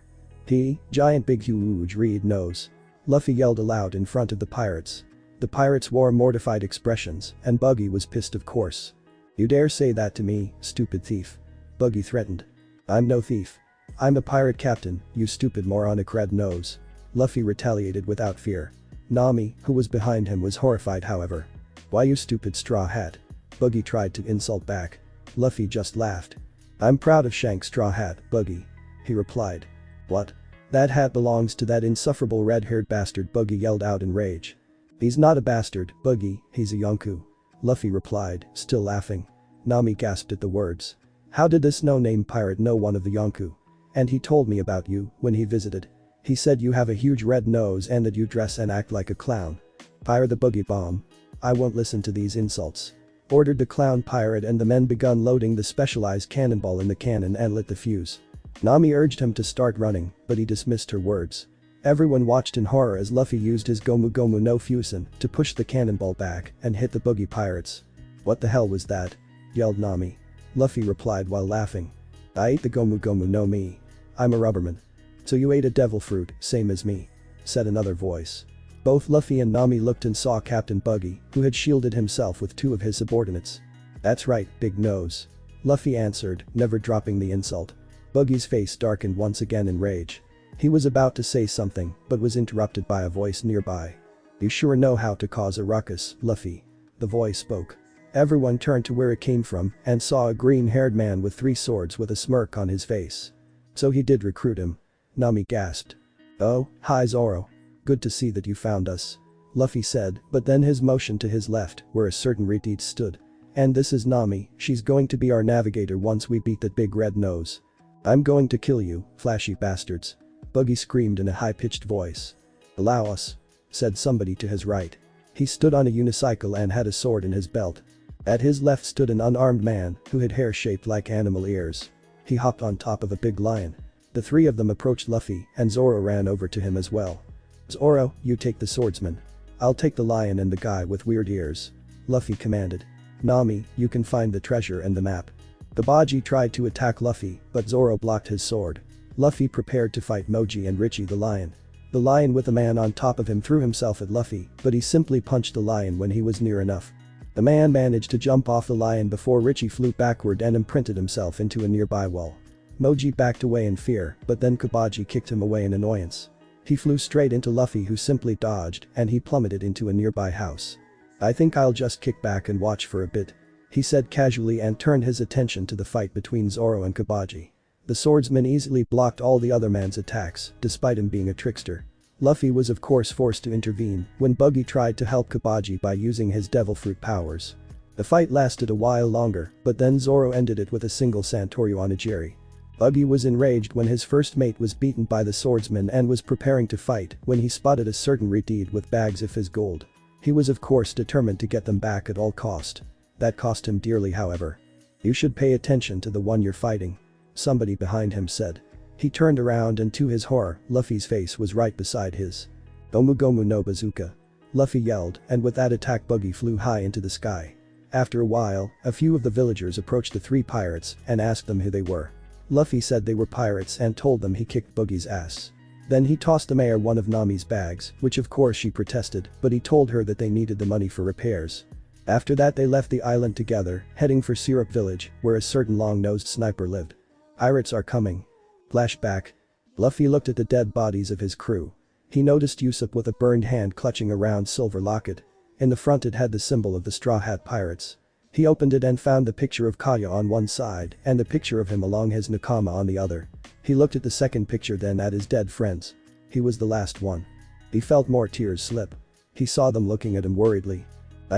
Giant big huge red nose. Luffy yelled aloud in front of the pirates. The pirates wore mortified expressions, and Buggy was pissed of course. You dare say that to me, stupid thief. Buggy threatened. I'm no thief. I'm a pirate captain, you stupid moronic red nose. Luffy retaliated without fear. Nami, who was behind him, was horrified however. Why you stupid straw hat? Buggy tried to insult back. Luffy just laughed. I'm proud of Shank's straw hat, Buggy. He replied. What? That hat belongs to that insufferable red-haired bastard, Buggy yelled out in rage. He's not a bastard, Buggy, he's a Yonko. Luffy replied, still laughing. Nami gasped at the words. How did this no-name pirate know one of the Yonko? And he told me about you when he visited. He said you have a huge red nose and that you dress and act like a clown. Fire the boogie bomb. I won't listen to these insults. Ordered the clown pirate and the men begun loading the specialized cannonball in the cannon and lit the fuse. Nami urged him to start running, but he dismissed her words. Everyone watched in horror as Luffy used his Gomu Gomu no Fusen to push the cannonball back and hit the boogie pirates. What the hell was that? Yelled Nami. Luffy replied while laughing. I ate the Gomu Gomu no Mi. I'm a rubberman. So you ate a devil fruit, same as me. Said another voice. Both Luffy and Nami looked and saw Captain Buggy, who had shielded himself with 2 of his subordinates. That's right, big nose. Luffy answered, never dropping the insult. Buggy's face darkened once again in rage. He was about to say something, but was interrupted by a voice nearby. You sure know how to cause a ruckus, Luffy. The voice spoke. Everyone turned to where it came from and saw a green-haired man with 3 swords with a smirk on his face. So he did recruit him. Nami gasped. Oh, hi Zoro. Good to see that you found us. Luffy said, but then his motioned to his left, where a certain Reteet stood. And this is Nami, she's going to be our navigator once we beat that big red nose. I'm going to kill you, flashy bastards. Buggy screamed in a high-pitched voice. Allow us. Said somebody to his right. He stood on a unicycle and had a sword in his belt. At his left stood an unarmed man who had hair shaped like animal ears. He hopped on top of a big lion. The 3 of them approached Luffy and Zoro ran over to him as well. Zoro, you take the swordsman. I'll take the lion and the guy with weird ears. Luffy commanded. Nami, you can find the treasure and the map. Buggy tried to attack Luffy, but Zoro blocked his sword. Luffy prepared to fight Moji and Richie the lion. The lion with a man on top of him threw himself at Luffy, but he simply punched the lion when he was near enough. The man managed to jump off the lion before Richie flew backward and imprinted himself into a nearby wall. Moji backed away in fear, but then Buggy kicked him away in annoyance. He flew straight into Luffy, who simply dodged, and he plummeted into a nearby house. "I think I'll just kick back and watch for a bit," he said casually and turned his attention to the fight between Zoro and Buggy. The swordsman easily blocked all the other man's attacks, despite him being a trickster. Luffy was of course forced to intervene when Buggy tried to help Buggy by using his devil fruit powers. The fight lasted a while longer, but then Zoro ended it with a single Santorio Onigiri. Buggy was enraged when his first mate was beaten by the swordsman and was preparing to fight when he spotted a certain Redeed with bags of his gold. He was of course determined to get them back at all cost. That cost him dearly, however. "You should pay attention to the one you're fighting," somebody behind him said. He turned around and to his horror, Luffy's face was right beside his. "Gomu Gomu no Bazooka," Luffy yelled, and with that attack Buggy flew high into the sky. After a while, a few of the villagers approached the three pirates and asked them who they were. Luffy said they were pirates and told them he kicked Buggy's ass. Then he tossed the mayor one of Nami's bags, which of course she protested, but he told her that they needed the money for repairs. After that they left the island together, heading for Syrup Village, where a certain long-nosed sniper lived. "Pirates are coming." Flashback. Luffy looked at the dead bodies of his crew. He noticed Usopp with a burned hand clutching a round silver locket. In the front it had the symbol of the Straw Hat Pirates. He opened it and found the picture of Kaya on one side and the picture of him along his nakama on the other. He looked at the second picture, then at his dead friends. He was the last one. He felt more tears slip. He saw them looking at him worriedly.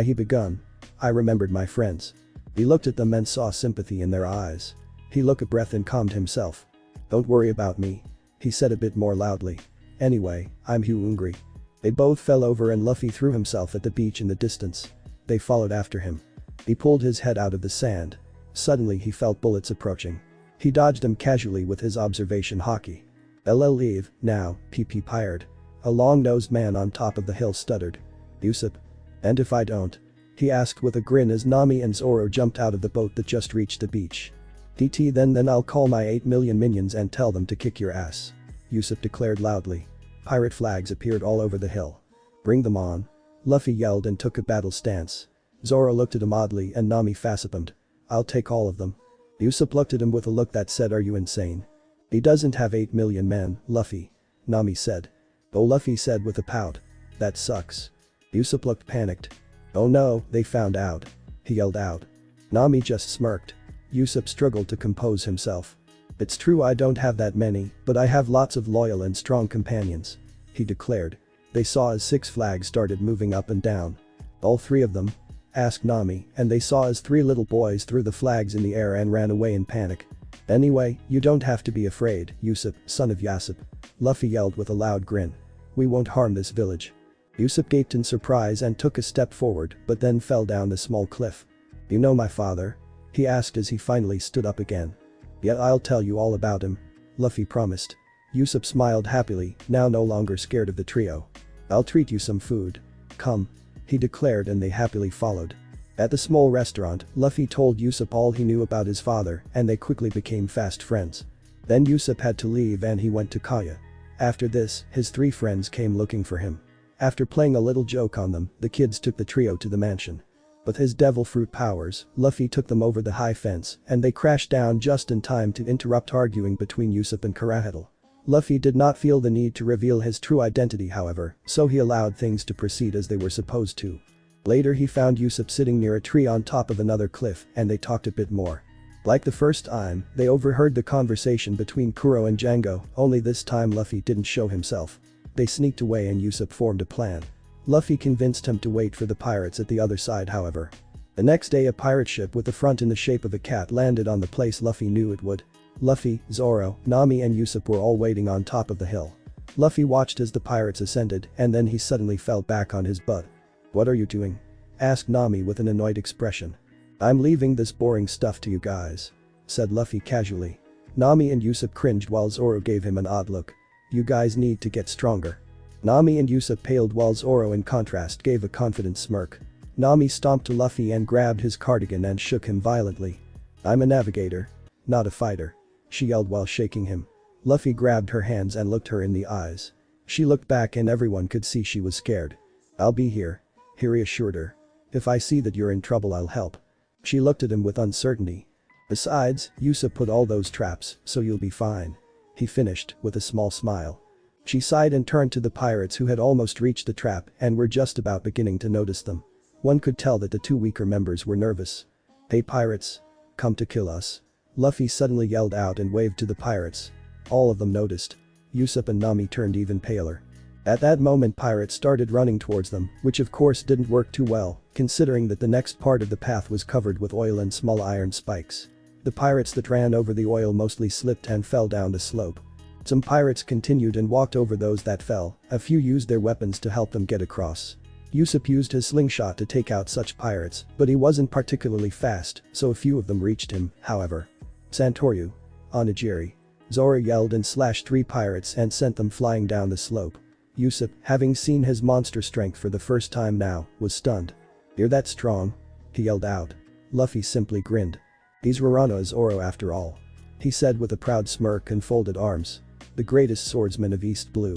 He begun. "I remembered my friends." He looked at them and saw sympathy in their eyes. He took a breath and calmed himself. "Don't worry about me," he said a bit more loudly. "Anyway, I'm hungry." They both fell over and Luffy threw himself at the beach in the distance. They followed after him. He pulled his head out of the sand. Suddenly he felt bullets approaching. He dodged them casually with his observation hockey. "LL leave, now, PP pirate." A long-nosed man on top of the hill stuttered. "Usopp? And if I don't?" he asked with a grin as Nami and Zoro jumped out of the boat that just reached the beach. "DT then I'll call my 8 million minions and tell them to kick your ass," Usopp declared loudly. Pirate flags appeared all over the hill. "Bring them on," Luffy yelled and took a battle stance. Zoro looked at him oddly and Nami facepalmed. "I'll take all of them." Usopp looked at him with a look that said, "Are you insane?" "He doesn't have 8 million men, Luffy," Nami said. "Oh," Luffy said with a pout. "That sucks." Usopp looked panicked. "Oh no, they found out," he yelled out. Nami just smirked. Usopp struggled to compose himself. "It's true I don't have that many, but I have lots of loyal and strong companions," he declared. They saw as 6 flags started moving up and down. "All 3 of them?" asked Nami, and they saw as 3 little boys threw the flags in the air and ran away in panic. "Anyway, you don't have to be afraid, Usopp, son of Yasopp," Luffy yelled with a loud grin. "We won't harm this village." Usopp gaped in surprise and took a step forward, but then fell down the small cliff. "You know my father?" he asked as he finally stood up again. "Yeah, I'll tell you all about him," Luffy promised. Usopp smiled happily, now no longer scared of the trio. "I'll treat you some food. Come," he declared, and they happily followed. At the small restaurant, Luffy told Usopp all he knew about his father and they quickly became fast friends. Then Usopp had to leave and he went to Kaya. After this, his 3 friends came looking for him. After playing a little joke on them, the kids took the trio to the mansion. With his devil fruit powers, Luffy took them over the high fence and they crashed down just in time to interrupt arguing between Usopp and Kurahedel. Luffy did not feel the need to reveal his true identity, however, so he allowed things to proceed as they were supposed to. Later he found Usopp sitting near a tree on top of another cliff and they talked a bit more. Like the first time, they overheard the conversation between Kuro and Django, only this time Luffy didn't show himself. They sneaked away and Usopp formed a plan. Luffy convinced him to wait for the pirates at the other side, however. The next day a pirate ship with the front in the shape of a cat landed on the place Luffy knew it would. Luffy, Zoro, Nami and Usopp were all waiting on top of the hill. Luffy watched as the pirates ascended and then he suddenly fell back on his butt. "What are you doing?" asked Nami with an annoyed expression. "I'm leaving this boring stuff to you guys," said Luffy casually. Nami and Usopp cringed while Zoro gave him an odd look. "You guys need to get stronger." Nami and Usopp paled while Zoro in contrast gave a confident smirk. Nami stomped to Luffy and grabbed his cardigan and shook him violently. I'm a navigator. Not a fighter. She yelled while shaking him. Luffy grabbed her hands and looked her in the eyes. She looked back and everyone could see she was scared. I'll be here. He reassured her. If I see that you're in trouble I'll help. She looked at him with uncertainty. Besides, Usopp put all those traps, so you'll be fine. He finished, with a small smile. She sighed and turned to the pirates who had almost reached the trap and were just about beginning to notice them. One could tell that the two weaker members were nervous. Hey pirates. Come to kill us. Luffy suddenly yelled out and waved to the pirates. All of them noticed. Usopp and Nami turned even paler. At that moment pirates started running towards them, which of course didn't work too well, considering that the next part of the path was covered with oil and small iron spikes. The pirates that ran over the oil mostly slipped and fell down the slope. Some pirates continued and walked over those that fell, a few used their weapons to help them get across. Usopp used his slingshot to take out such pirates, but he wasn't particularly fast, so a few of them reached him, however. Santoryu. Onigiri. Zoro yelled and slashed 3 pirates and sent them flying down the slope. Usopp, having seen his monster strength for the first time now, was stunned. You're that strong? He yelled out. Luffy simply grinned. He's Roronoa's Zoro after all. He said with a proud smirk and folded arms. The greatest swordsman of East Blue.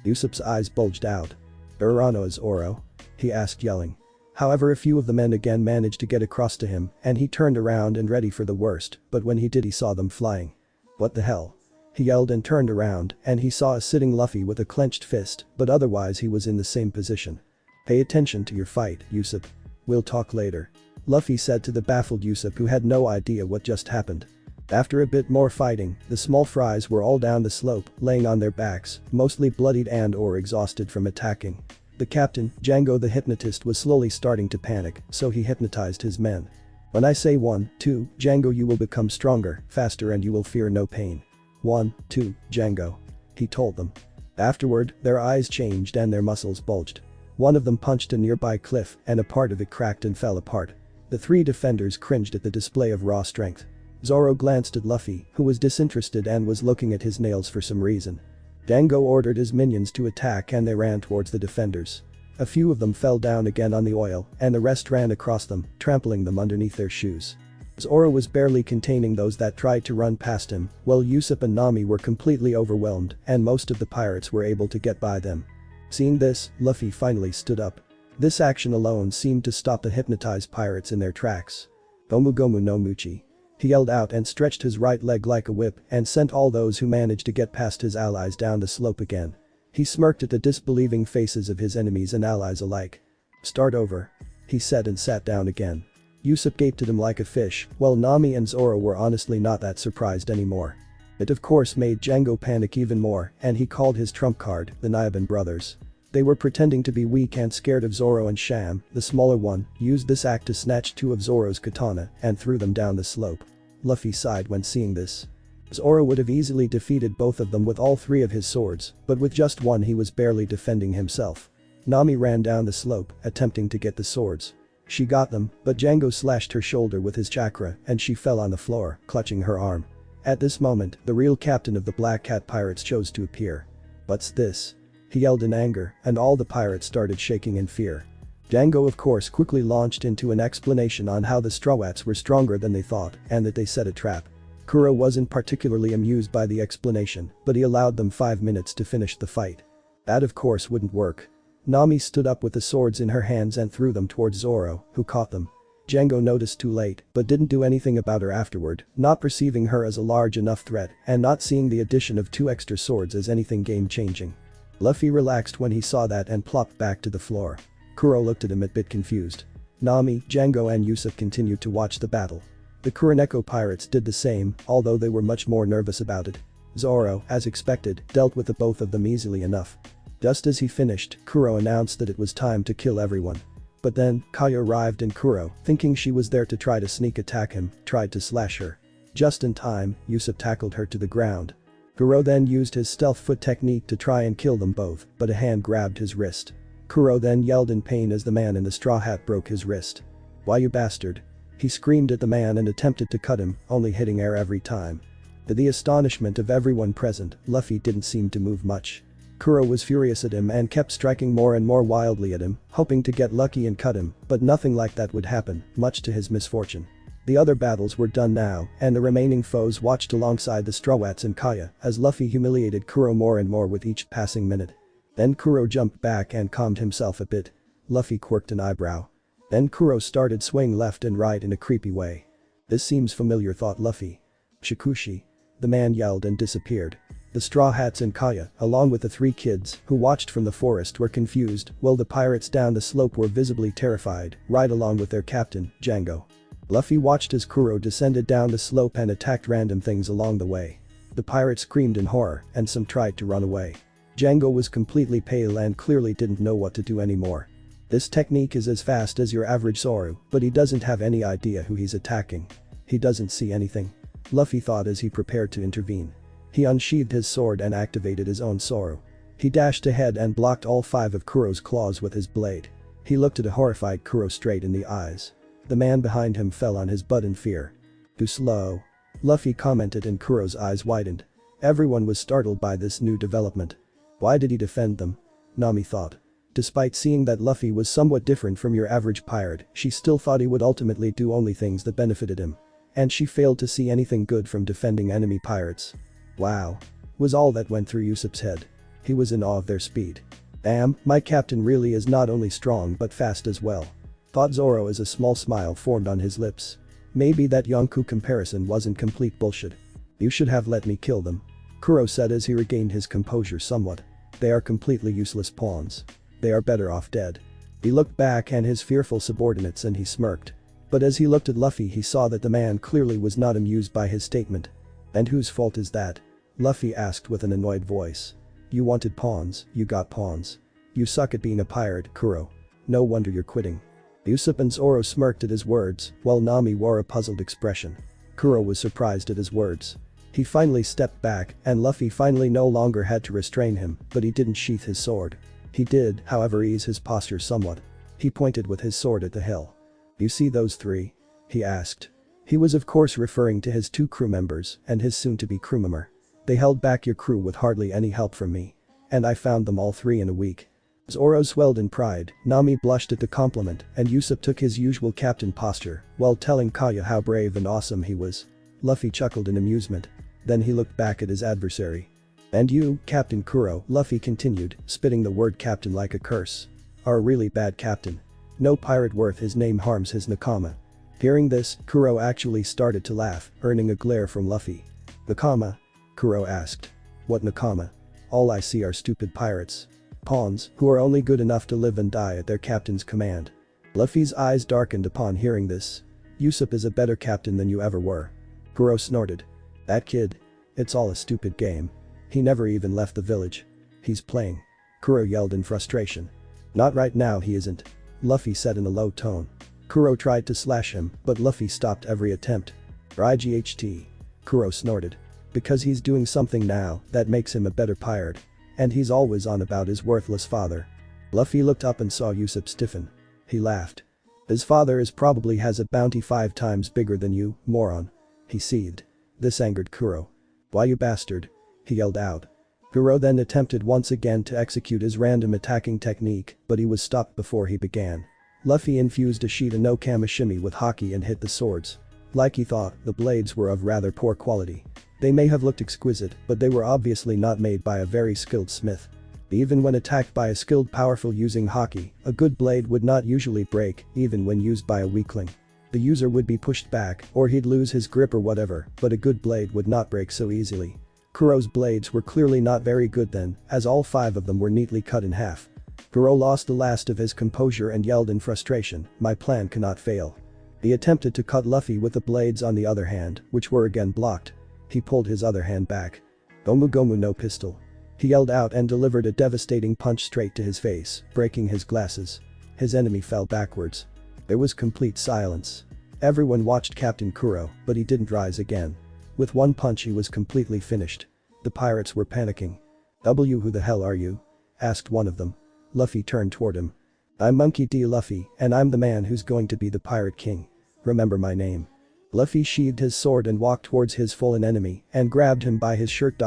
Usopp's eyes bulged out. Roronoa's Zoro? He asked yelling. However, a few of the men again managed to get across to him and he turned around and ready for the worst, but when he did he saw them flying. What the hell? He yelled and turned around and he saw a sitting Luffy with a clenched fist, but otherwise he was in the same position. Pay attention to your fight, Usopp. We'll talk later. Luffy said to the baffled Usopp who had no idea what just happened. After a bit more fighting, the small fries were all down the slope, laying on their backs, mostly bloodied and/or exhausted from attacking. The captain, Django the hypnotist, was slowly starting to panic, so he hypnotized his men. When I say 1, 2, Django, you will become stronger, faster and you will fear no pain. 1, 2, Django. He told them. Afterward, their eyes changed and their muscles bulged. One of them punched a nearby cliff and a part of it cracked and fell apart. The 3 defenders cringed at the display of raw strength. Zoro glanced at Luffy, who was disinterested and was looking at his nails for some reason. Django ordered his minions to attack and they ran towards the defenders. A few of them fell down again on the oil and the rest ran across them, trampling them underneath their shoes. Zoro was barely containing those that tried to run past him, while Usopp and Nami were completely overwhelmed and most of the pirates were able to get by them. Seeing this, Luffy finally stood up. This action alone seemed to stop the hypnotized pirates in their tracks. Gomu no Muchi. He yelled out and stretched his right leg like a whip and sent all those who managed to get past his allies down the slope again. He smirked at the disbelieving faces of his enemies and allies alike. Start over. He said and sat down again. Usopp gaped at him like a fish, while Nami and Zoro were honestly not that surprised anymore. It of course made Django panic even more and he called his trump card, the Nyaban brothers. They were pretending to be weak and scared of Zoro, and Sham, the smaller one, used this act to snatch 2 of Zoro's katana and threw them down the slope. Luffy sighed when seeing this. Zoro would have easily defeated both of them with all 3 of his swords, but with just one he was barely defending himself. Nami ran down the slope, attempting to get the swords. She got them, but Django slashed her shoulder with his chakra and she fell on the floor, clutching her arm. At this moment, the real captain of the Black Cat Pirates chose to appear. What's this? He yelled in anger and all the pirates started shaking in fear. Django of course quickly launched into an explanation on how the Straw Hats were stronger than they thought and that they set a trap. Kuro wasn't particularly amused by the explanation, but he allowed them 5 minutes to finish the fight. That of course wouldn't work. Nami stood up with the swords in her hands and threw them towards Zoro, who caught them. Django noticed too late but didn't do anything about her afterward, not perceiving her as a large enough threat and not seeing the addition of 2 extra swords as anything game-changing. Luffy relaxed when he saw that and plopped back to the floor. Kuro looked at him a bit confused. Nami, Django and Usopp continued to watch the battle. The Kuroneko pirates did the same, although they were much more nervous about it. Zoro, as expected, dealt with the both of them easily enough. Just as he finished, Kuro announced that it was time to kill everyone. But then, Kaya arrived and Kuro, thinking she was there to try to sneak attack him, tried to slash her. Just in time, Usopp tackled her to the ground. Kuro then used his stealth foot technique to try and kill them both, but a hand grabbed his wrist. Kuro then yelled in pain as the man in the straw hat broke his wrist. "Why, you bastard?" He screamed at the man and attempted to cut him, only hitting air every time. To the astonishment of everyone present, Luffy didn't seem to move much. Kuro was furious at him and kept striking more and more wildly at him, hoping to get lucky and cut him, but nothing like that would happen, much to his misfortune. The other battles were done now, and the remaining foes watched alongside the Straw Hats and Kaya as Luffy humiliated Kuro more and more with each passing minute. Then Kuro jumped back and calmed himself a bit. Luffy quirked an eyebrow. Then Kuro started swaying left and right in a creepy way. This seems familiar, thought Luffy. Shikushi. The man yelled and disappeared. The Straw Hats and Kaya, along with the three kids who watched from the forest, were confused, while the pirates down the slope were visibly terrified, right along with their captain, Django. Luffy watched as Kuro descended down the slope and attacked random things along the way. The pirates screamed in horror, and some tried to run away. Django was completely pale and clearly didn't know what to do anymore. This technique is as fast as your average Zoro, but he doesn't have any idea who he's attacking. He doesn't see anything. Luffy thought as he prepared to intervene. He unsheathed his sword and activated his own Zoro. He dashed ahead and blocked all 5 of Kuro's claws with his blade. He looked at a horrified Kuro straight in the eyes. The man behind him fell on his butt in fear. Too slow. Luffy commented and Kuro's eyes widened. Everyone was startled by this new development. Why did he defend them? Nami thought. Despite seeing that Luffy was somewhat different from your average pirate, she still thought he would ultimately do only things that benefited him. And she failed to see anything good from defending enemy pirates. Wow. Was all that went through Usopp's head. He was in awe of their speed. Damn, my captain really is not only strong but fast as well. Thought Zoro as a small smile formed on his lips. Maybe that Yonkou comparison wasn't complete bullshit. You should have let me kill them. Kuro said as he regained his composure somewhat. They are completely useless pawns. They are better off dead. He looked back at his fearful subordinates and he smirked. But as he looked at Luffy he saw that the man clearly was not amused by his statement. And whose fault is that? Luffy asked with an annoyed voice. You wanted pawns, you got pawns. You suck at being a pirate, Kuro. No wonder you're quitting. Usopp and Zoro smirked at his words, while Nami wore a puzzled expression. Kuro was surprised at his words. He finally stepped back, and Luffy finally no longer had to restrain him, but he didn't sheath his sword. He did, however, ease his posture somewhat. He pointed with his sword at the hill. You see those 3? He asked. He was of course referring to his 2 crew members and his soon-to-be crew member. They held back your crew with hardly any help from me. And I found them all 3 in a week. Zoro swelled in pride, Nami blushed at the compliment, and Usopp took his usual captain posture while telling Kaya how brave and awesome he was. Luffy chuckled in amusement. Then he looked back at his adversary. And you, Captain Kuro, Luffy continued, spitting the word captain like a curse. Are a really bad captain. No pirate worth his name harms his nakama. Hearing this, Kuro actually started to laugh, earning a glare from Luffy. Nakama? Kuro asked. What nakama? All I see are stupid pirates. Pawns, who are only good enough to live and die at their captain's command. Luffy's eyes darkened upon hearing this. Usopp is a better captain than you ever were. Kuro snorted. That kid? It's all a stupid game. He never even left the village. He's playing. Kuro yelled in frustration. Not right now he isn't. Luffy said in a low tone. Kuro tried to slash him, but Luffy stopped every attempt. IGHT. Kuro snorted. Because he's doing something now that makes him a better pirate. And he's always on about his worthless father. Luffy looked up and saw Usopp stiffen. He laughed. His father probably has a bounty 5 times bigger than you, moron. He seethed. This angered Kuro. Why you bastard? He yelled out. Kuro then attempted once again to execute his random attacking technique, but he was stopped before he began. Luffy infused a Shida no Kamishimi with Haki and hit the swords. Like he thought, the blades were of rather poor quality. They may have looked exquisite, but they were obviously not made by a very skilled smith. Even when attacked by a skilled powerful using Haki, a good blade would not usually break, even when used by a weakling. The user would be pushed back, or he'd lose his grip or whatever, but a good blade would not break so easily. Kuro's blades were clearly not very good then, as all 5 of them were neatly cut in half. Kuro lost the last of his composure and yelled in frustration, my plan cannot fail. He attempted to cut Luffy with the blades on the other hand, which were again blocked. He pulled his other hand back. Gomu Gomu no pistol. He yelled out and delivered a devastating punch straight to his face, breaking his glasses. His enemy fell backwards. There was complete silence. Everyone watched Captain Kuro, but he didn't rise again. With one punch he was completely finished. The pirates were panicking. Who the hell are you? Asked one of them. Luffy turned toward him. I'm Monkey D. Luffy, and I'm the man who's going to be the pirate king. Remember my name. Luffy sheathed his sword and walked towards his fallen enemy and grabbed him by his shirt.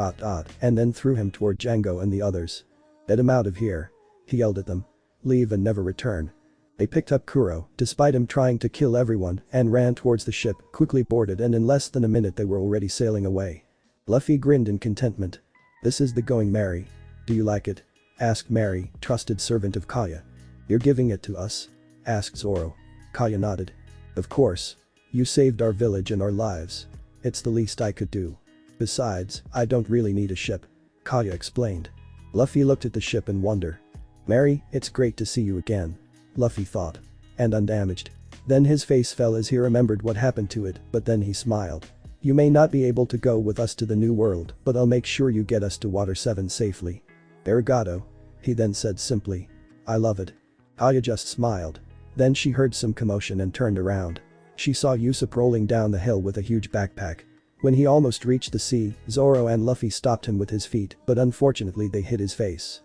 And then threw him toward Django and the others. Get him out of here. He yelled at them. Leave and never return. They picked up Kuro, despite him trying to kill everyone, and ran towards the ship, quickly boarded, and in less than a minute they were already sailing away. Luffy grinned in contentment. "This is the going, Mary. Do you like it?" asked Mary, trusted servant of Kaya. "You're giving it to us?" asked Zoro. Kaya nodded. "Of course. You saved our village and our lives. It's the least I could do. Besides, I don't really need a ship," Kaya explained. Luffy looked at the ship in wonder. "Mary, it's great to see you again," Luffy thought. "And undamaged." Then his face fell as he remembered what happened to it, but then he smiled. "You may not be able to go with us to the New World, but I'll make sure you get us to Water 7 safely." "Arigato," he then said simply. "I love it." Kaya just smiled. Then she heard some commotion and turned around. She saw Usopp rolling down the hill with a huge backpack. When he almost reached the sea, Zoro and Luffy stopped him with his feet, but unfortunately they hit his face.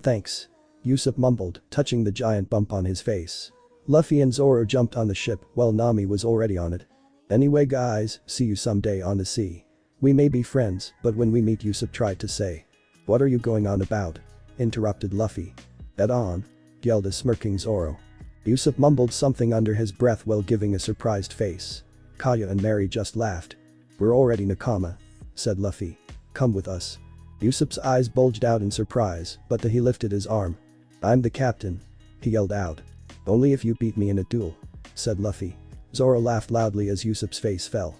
Thanks," Usopp mumbled, touching the giant bump on his face. Luffy and Zoro jumped on the ship while Nami was already on it. "Anyway guys, see you someday on the sea. We may be friends, but when we meet," Usopp tried to say. "What are you going on about?" interrupted Luffy. "Bet on," yelled a smirking Zoro. Usopp mumbled something under his breath while giving a surprised face. Kaya and Mary just laughed. "We're already Nakama," said Luffy. "Come with us." Usopp's eyes bulged out in surprise, but then he lifted his arm. "I'm the captain," he yelled out. "Only if you beat me in a duel," said Luffy. Zoro laughed loudly as Usopp's face fell.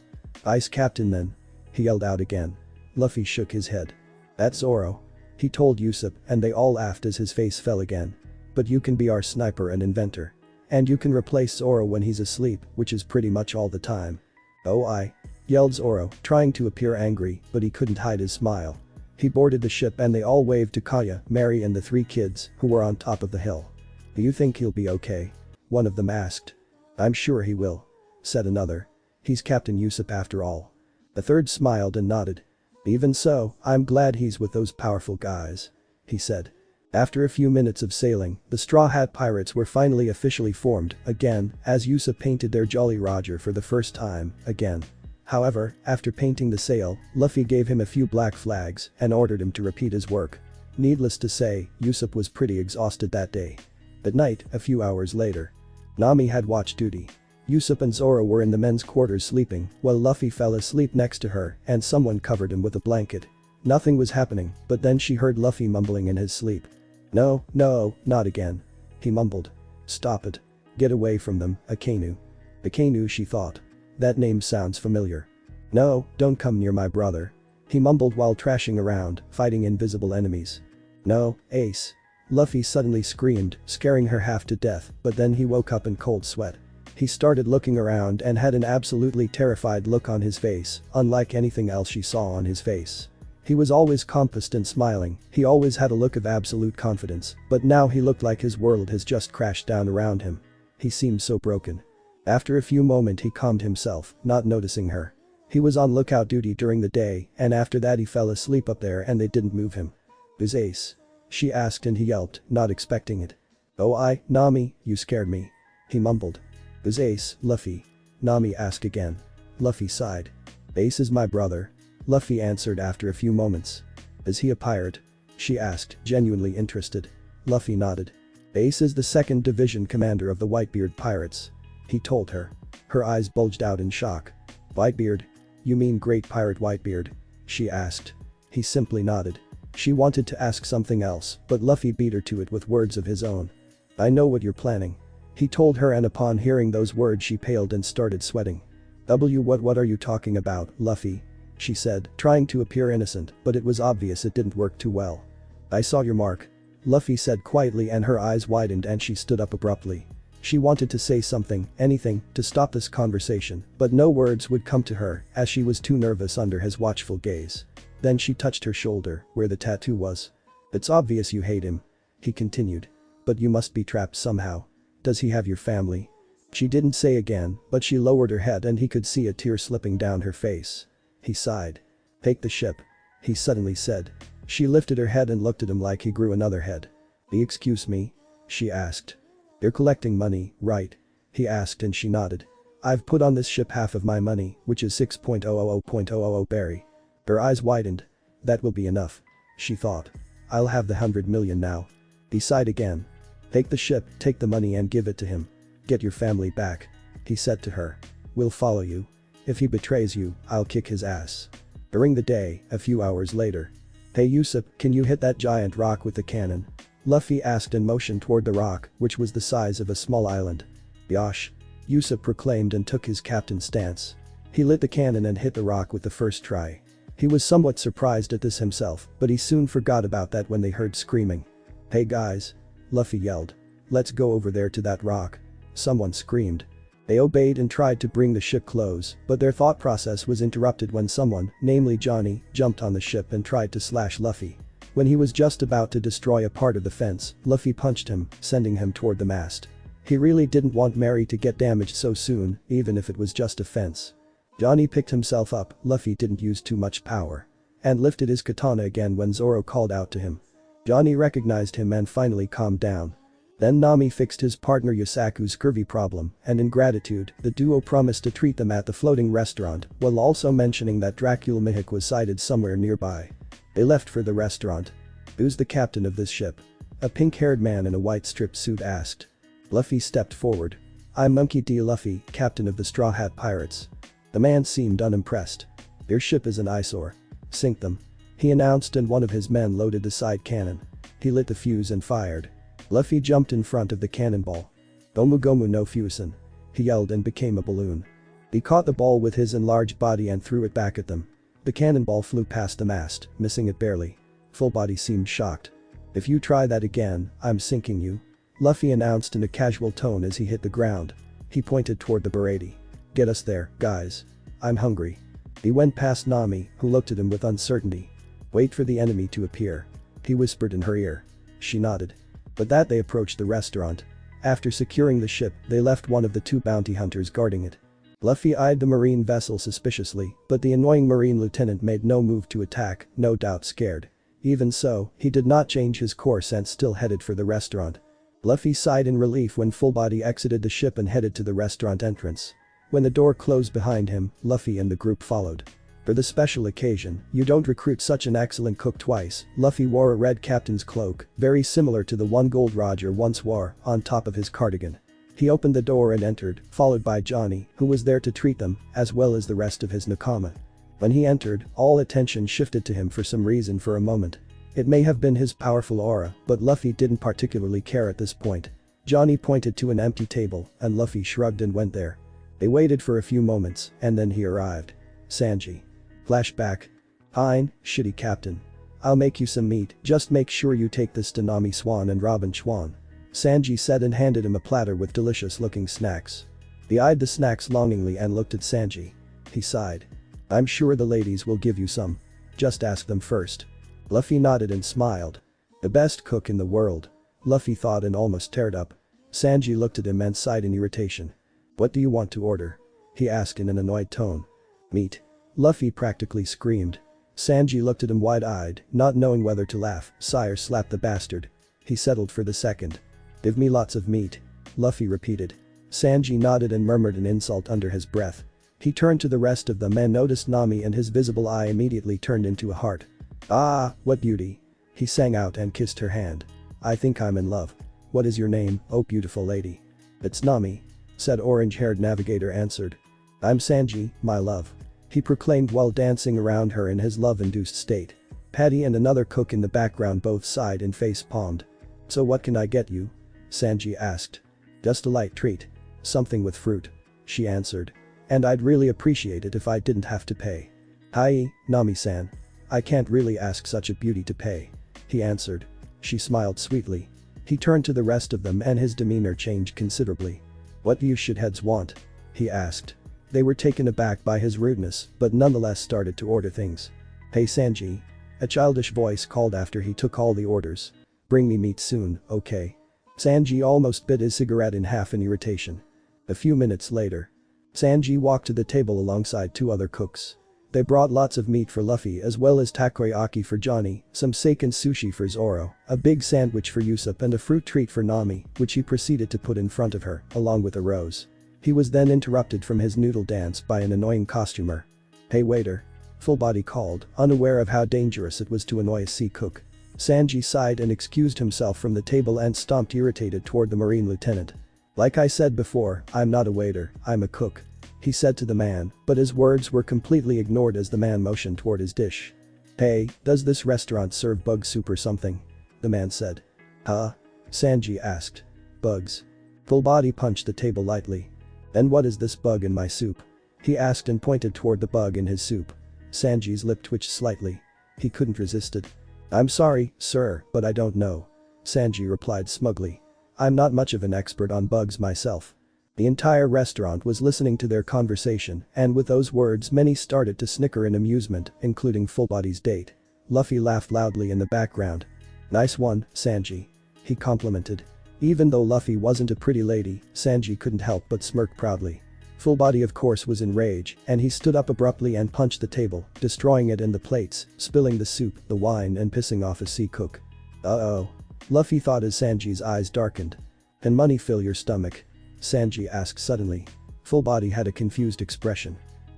"Ice captain then," he yelled out again. Luffy shook his head. "That's Zoro," he told Usopp, and they all laughed as his face fell again. "But you can be our sniper and inventor. And you can replace Zoro when he's asleep, which is pretty much all the time." "Oh I," yelled Zoro, trying to appear angry, but he couldn't hide his smile. He boarded the ship and they all waved to Kaya, Mary and the 3 kids, who were on top of the hill. "Do you think he'll be okay?" one of them asked. "I'm sure he will," said another. "He's Captain Usopp after all." The third smiled and nodded. "Even so, I'm glad he's with those powerful guys," he said. After a few minutes of sailing, the Straw Hat Pirates were finally officially formed, again, as Usopp painted their Jolly Roger for the first time, again. However, after painting the sail, Luffy gave him a few black flags and ordered him to repeat his work. Needless to say, Usopp was pretty exhausted that day. At night, a few hours later, Nami had watch duty. Usopp and Zoro were in the men's quarters sleeping, while Luffy fell asleep next to her and someone covered him with a blanket. Nothing was happening, but then she heard Luffy mumbling in his sleep. "No, no, not again," he mumbled. "Stop it. Get away from them, Akainu." Akainu, she thought. That name sounds familiar. "No, don't come near my brother," he mumbled while trashing around, fighting invisible enemies. "No, Ace," Luffy suddenly screamed, scaring her half to death, but then he woke up in cold sweat. He started looking around and had an absolutely terrified look on his face, unlike anything else she saw on his face. He was always composed and smiling, he always had a look of absolute confidence, but now he looked like his world has just crashed down around him. He seemed so broken. After a few moments he calmed himself, not noticing her. He was on lookout duty during the day, and after that he fell asleep up there and they didn't move him. "Who's Ace?" she asked and he yelped, not expecting it. "Oh Nami, you scared me," he mumbled. "Who's Ace, Luffy?" Nami asked again. Luffy sighed. "Ace is my brother," Luffy answered after a few moments. "Is he a pirate?" she asked, genuinely interested. Luffy nodded. "Ace is the 2nd Division commander of the Whitebeard Pirates," he told her. Her eyes bulged out in shock. "Whitebeard? You mean Great Pirate Whitebeard?" she asked. He simply nodded. She wanted to ask something else, but Luffy beat her to it with words of his own. "I know what you're planning," he told her, and upon hearing those words she paled and started sweating. What are you talking about, Luffy?" she said, trying to appear innocent, but it was obvious it didn't work too well. "I saw your mark," Luffy said quietly, and her eyes widened and she stood up abruptly. She wanted to say something, anything, to stop this conversation, but no words would come to her as she was too nervous under his watchful gaze. Then she touched her shoulder, where the tattoo was. "It's obvious you hate him," he continued. "But you must be trapped somehow. Does he have your family?" She didn't say again, but she lowered her head and he could see a tear slipping down her face. He sighed. "Take the ship," he suddenly said. She lifted her head and looked at him like he grew another head. Excuse me?" she asked. "You're collecting money, right?" he asked, and she nodded. "I've put on this ship half of my money, which is 6.000.000 berry." Her eyes widened. "That will be enough," she thought. "I'll have the 100 million now." He sighed again. Take the ship, take the money and give it to him. Get your family back. He said to her. We'll follow you. If he betrays you, I'll kick his ass. During the day, a few hours later. Hey Usopp, can you hit that giant rock with the cannon? Luffy asked and motioned toward the rock, which was the size of a small island. Yosh. Usopp proclaimed and took his captain's stance. He lit the cannon and hit the rock with the first try. He was somewhat surprised at this himself, but he soon forgot about that when they heard screaming. Hey guys. Luffy yelled. Let's go over there to that rock. Someone screamed. They obeyed and tried to bring the ship close, but their thought process was interrupted when someone, namely Johnny, jumped on the ship and tried to slash Luffy. When he was just about to destroy a part of the fence, Luffy punched him, sending him toward the mast. He really didn't want Mary to get damaged so soon, even if it was just a fence. Johnny picked himself up, Luffy didn't use too much power. And lifted his katana again when Zoro called out to him. Johnny recognized him and finally calmed down. Then Nami fixed his partner Yusaku's scurvy problem, and in gratitude, the duo promised to treat them at the floating restaurant, while also mentioning that Dracula Mihawk was sighted somewhere nearby. They left for the restaurant. Who's the captain of this ship? A pink-haired man in a white striped suit asked. Luffy stepped forward. I'm Monkey D. Luffy, captain of the Straw Hat Pirates. The man seemed unimpressed. Their ship is an eyesore. Sink them. He announced and one of his men loaded the side cannon. He lit the fuse and fired. Luffy jumped in front of the cannonball. Gomu Gomu no Fusen. He yelled and became a balloon. He caught the ball with his enlarged body and threw it back at them. The cannonball flew past the mast, missing it barely. Full Body seemed shocked. If you try that again, I'm sinking you. Luffy announced in a casual tone as he hit the ground. He pointed toward the Baratie. Get us there, guys. I'm hungry. He went past Nami, who looked at him with uncertainty. Wait for the enemy to appear. He whispered in her ear. She nodded. With that they approached the restaurant. After securing the ship, they left one of the two bounty hunters guarding it. Luffy eyed the marine vessel suspiciously, but the annoying marine lieutenant made no move to attack, no doubt scared. Even so, he did not change his course and still headed for the restaurant. Luffy sighed in relief when Full Body exited the ship and headed to the restaurant entrance. When the door closed behind him, Luffy and the group followed. For the special occasion, you don't recruit such an excellent cook twice. Luffy wore a red captain's cloak, very similar to the one Gold Roger once wore, on top of his cardigan. He opened the door and entered, followed by Johnny, who was there to treat them, as well as the rest of his nakama. When he entered, all attention shifted to him for some reason for a moment. It may have been his powerful aura, but Luffy didn't particularly care at this point. Johnny pointed to an empty table, and Luffy shrugged and went there. They waited for a few moments, and then he arrived. Sanji. Flashback. Fine, shitty captain. I'll make you some meat, just make sure you take this to Nami Swan and Robin Schwan. Sanji said and handed him a platter with delicious looking snacks. He eyed the snacks longingly and looked at Sanji. He sighed. I'm sure the ladies will give you some. Just ask them first. Luffy nodded and smiled. The best cook in the world. Luffy thought and almost teared up. Sanji looked at him and sighed in irritation. What do you want to order? He asked in an annoyed tone. Meat. Luffy practically screamed. Sanji looked at him wide-eyed, not knowing whether to laugh. Sire slapped the bastard. He settled for the second. Give me lots of meat. Luffy repeated. Sanji nodded and murmured an insult under his breath. He turned to the rest of them and noticed Nami and his visible eye immediately turned into a heart. Ah, what beauty. He sang out and kissed her hand. I think I'm in love. What is your name, oh beautiful lady? It's Nami. Said orange-haired navigator answered. I'm Sanji, my love. He proclaimed while dancing around her in his love-induced state. Patty and another cook in the background both sighed and face-palmed. So what can I get you? Sanji asked. Just a light treat. Something with fruit. She answered. And I'd really appreciate it if I didn't have to pay. Hi, Nami-san. I can't really ask such a beauty to pay. He answered. She smiled sweetly. He turned to the rest of them and his demeanor changed considerably. What do you shitheads want? He asked. They were taken aback by his rudeness, but nonetheless started to order things. Hey Sanji. A childish voice called after he took all the orders. Bring me meat soon, okay? Sanji almost bit his cigarette in half in irritation. A few minutes later. Sanji walked to the table alongside two other cooks. They brought lots of meat for Luffy as well as takoyaki for Johnny, some seiken sushi for Zoro, a big sandwich for Usopp and a fruit treat for Nami, which he proceeded to put in front of her, along with a rose. He was then interrupted from his noodle dance by an annoying costumer. Hey waiter. Full Body called, unaware of how dangerous it was to annoy a sea cook. Sanji sighed and excused himself from the table and stomped irritated toward the Marine lieutenant. "Like I said before, I'm not a waiter, I'm a cook," he said to the man, but his words were completely ignored as the man motioned toward his dish. "Hey, does this restaurant serve bug soup or something?" the man said. "Huh?" Sanji asked. "Bugs." Full Body punched the table lightly. "Then what is this bug in my soup?" he asked and pointed toward the bug in his soup. Sanji's lip twitched slightly. He couldn't resist it. "I'm sorry, sir, but I don't know," Sanji replied smugly. "I'm not much of an expert on bugs myself." The entire restaurant was listening to their conversation, and with those words many started to snicker in amusement, including Full Body's date. Luffy laughed loudly in the background. "Nice one, Sanji," he complimented. Even though Luffy wasn't a pretty lady, Sanji couldn't help but smirk proudly. Full Body of course was in rage, and he stood up abruptly and punched the table, destroying it and the plates, spilling the soup, the wine and pissing off a sea cook. "Uh-oh," Luffy thought as Sanji's eyes darkened. "Can money fill your stomach?" Sanji asked suddenly. Full Body had a confused expression.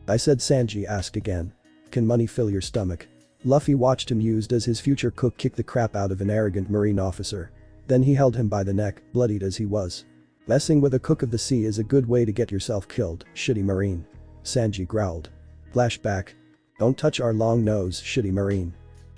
"I said," Sanji asked again. "Can money fill your stomach?" Luffy watched amused as his future cook kicked the crap out of an arrogant Marine officer. Then he held him by the neck, bloodied as he was. "Messing with a cook of the sea is a good way to get yourself killed, shitty Marine," Sanji growled. Flashback. "Don't touch our long nose, shitty Marine."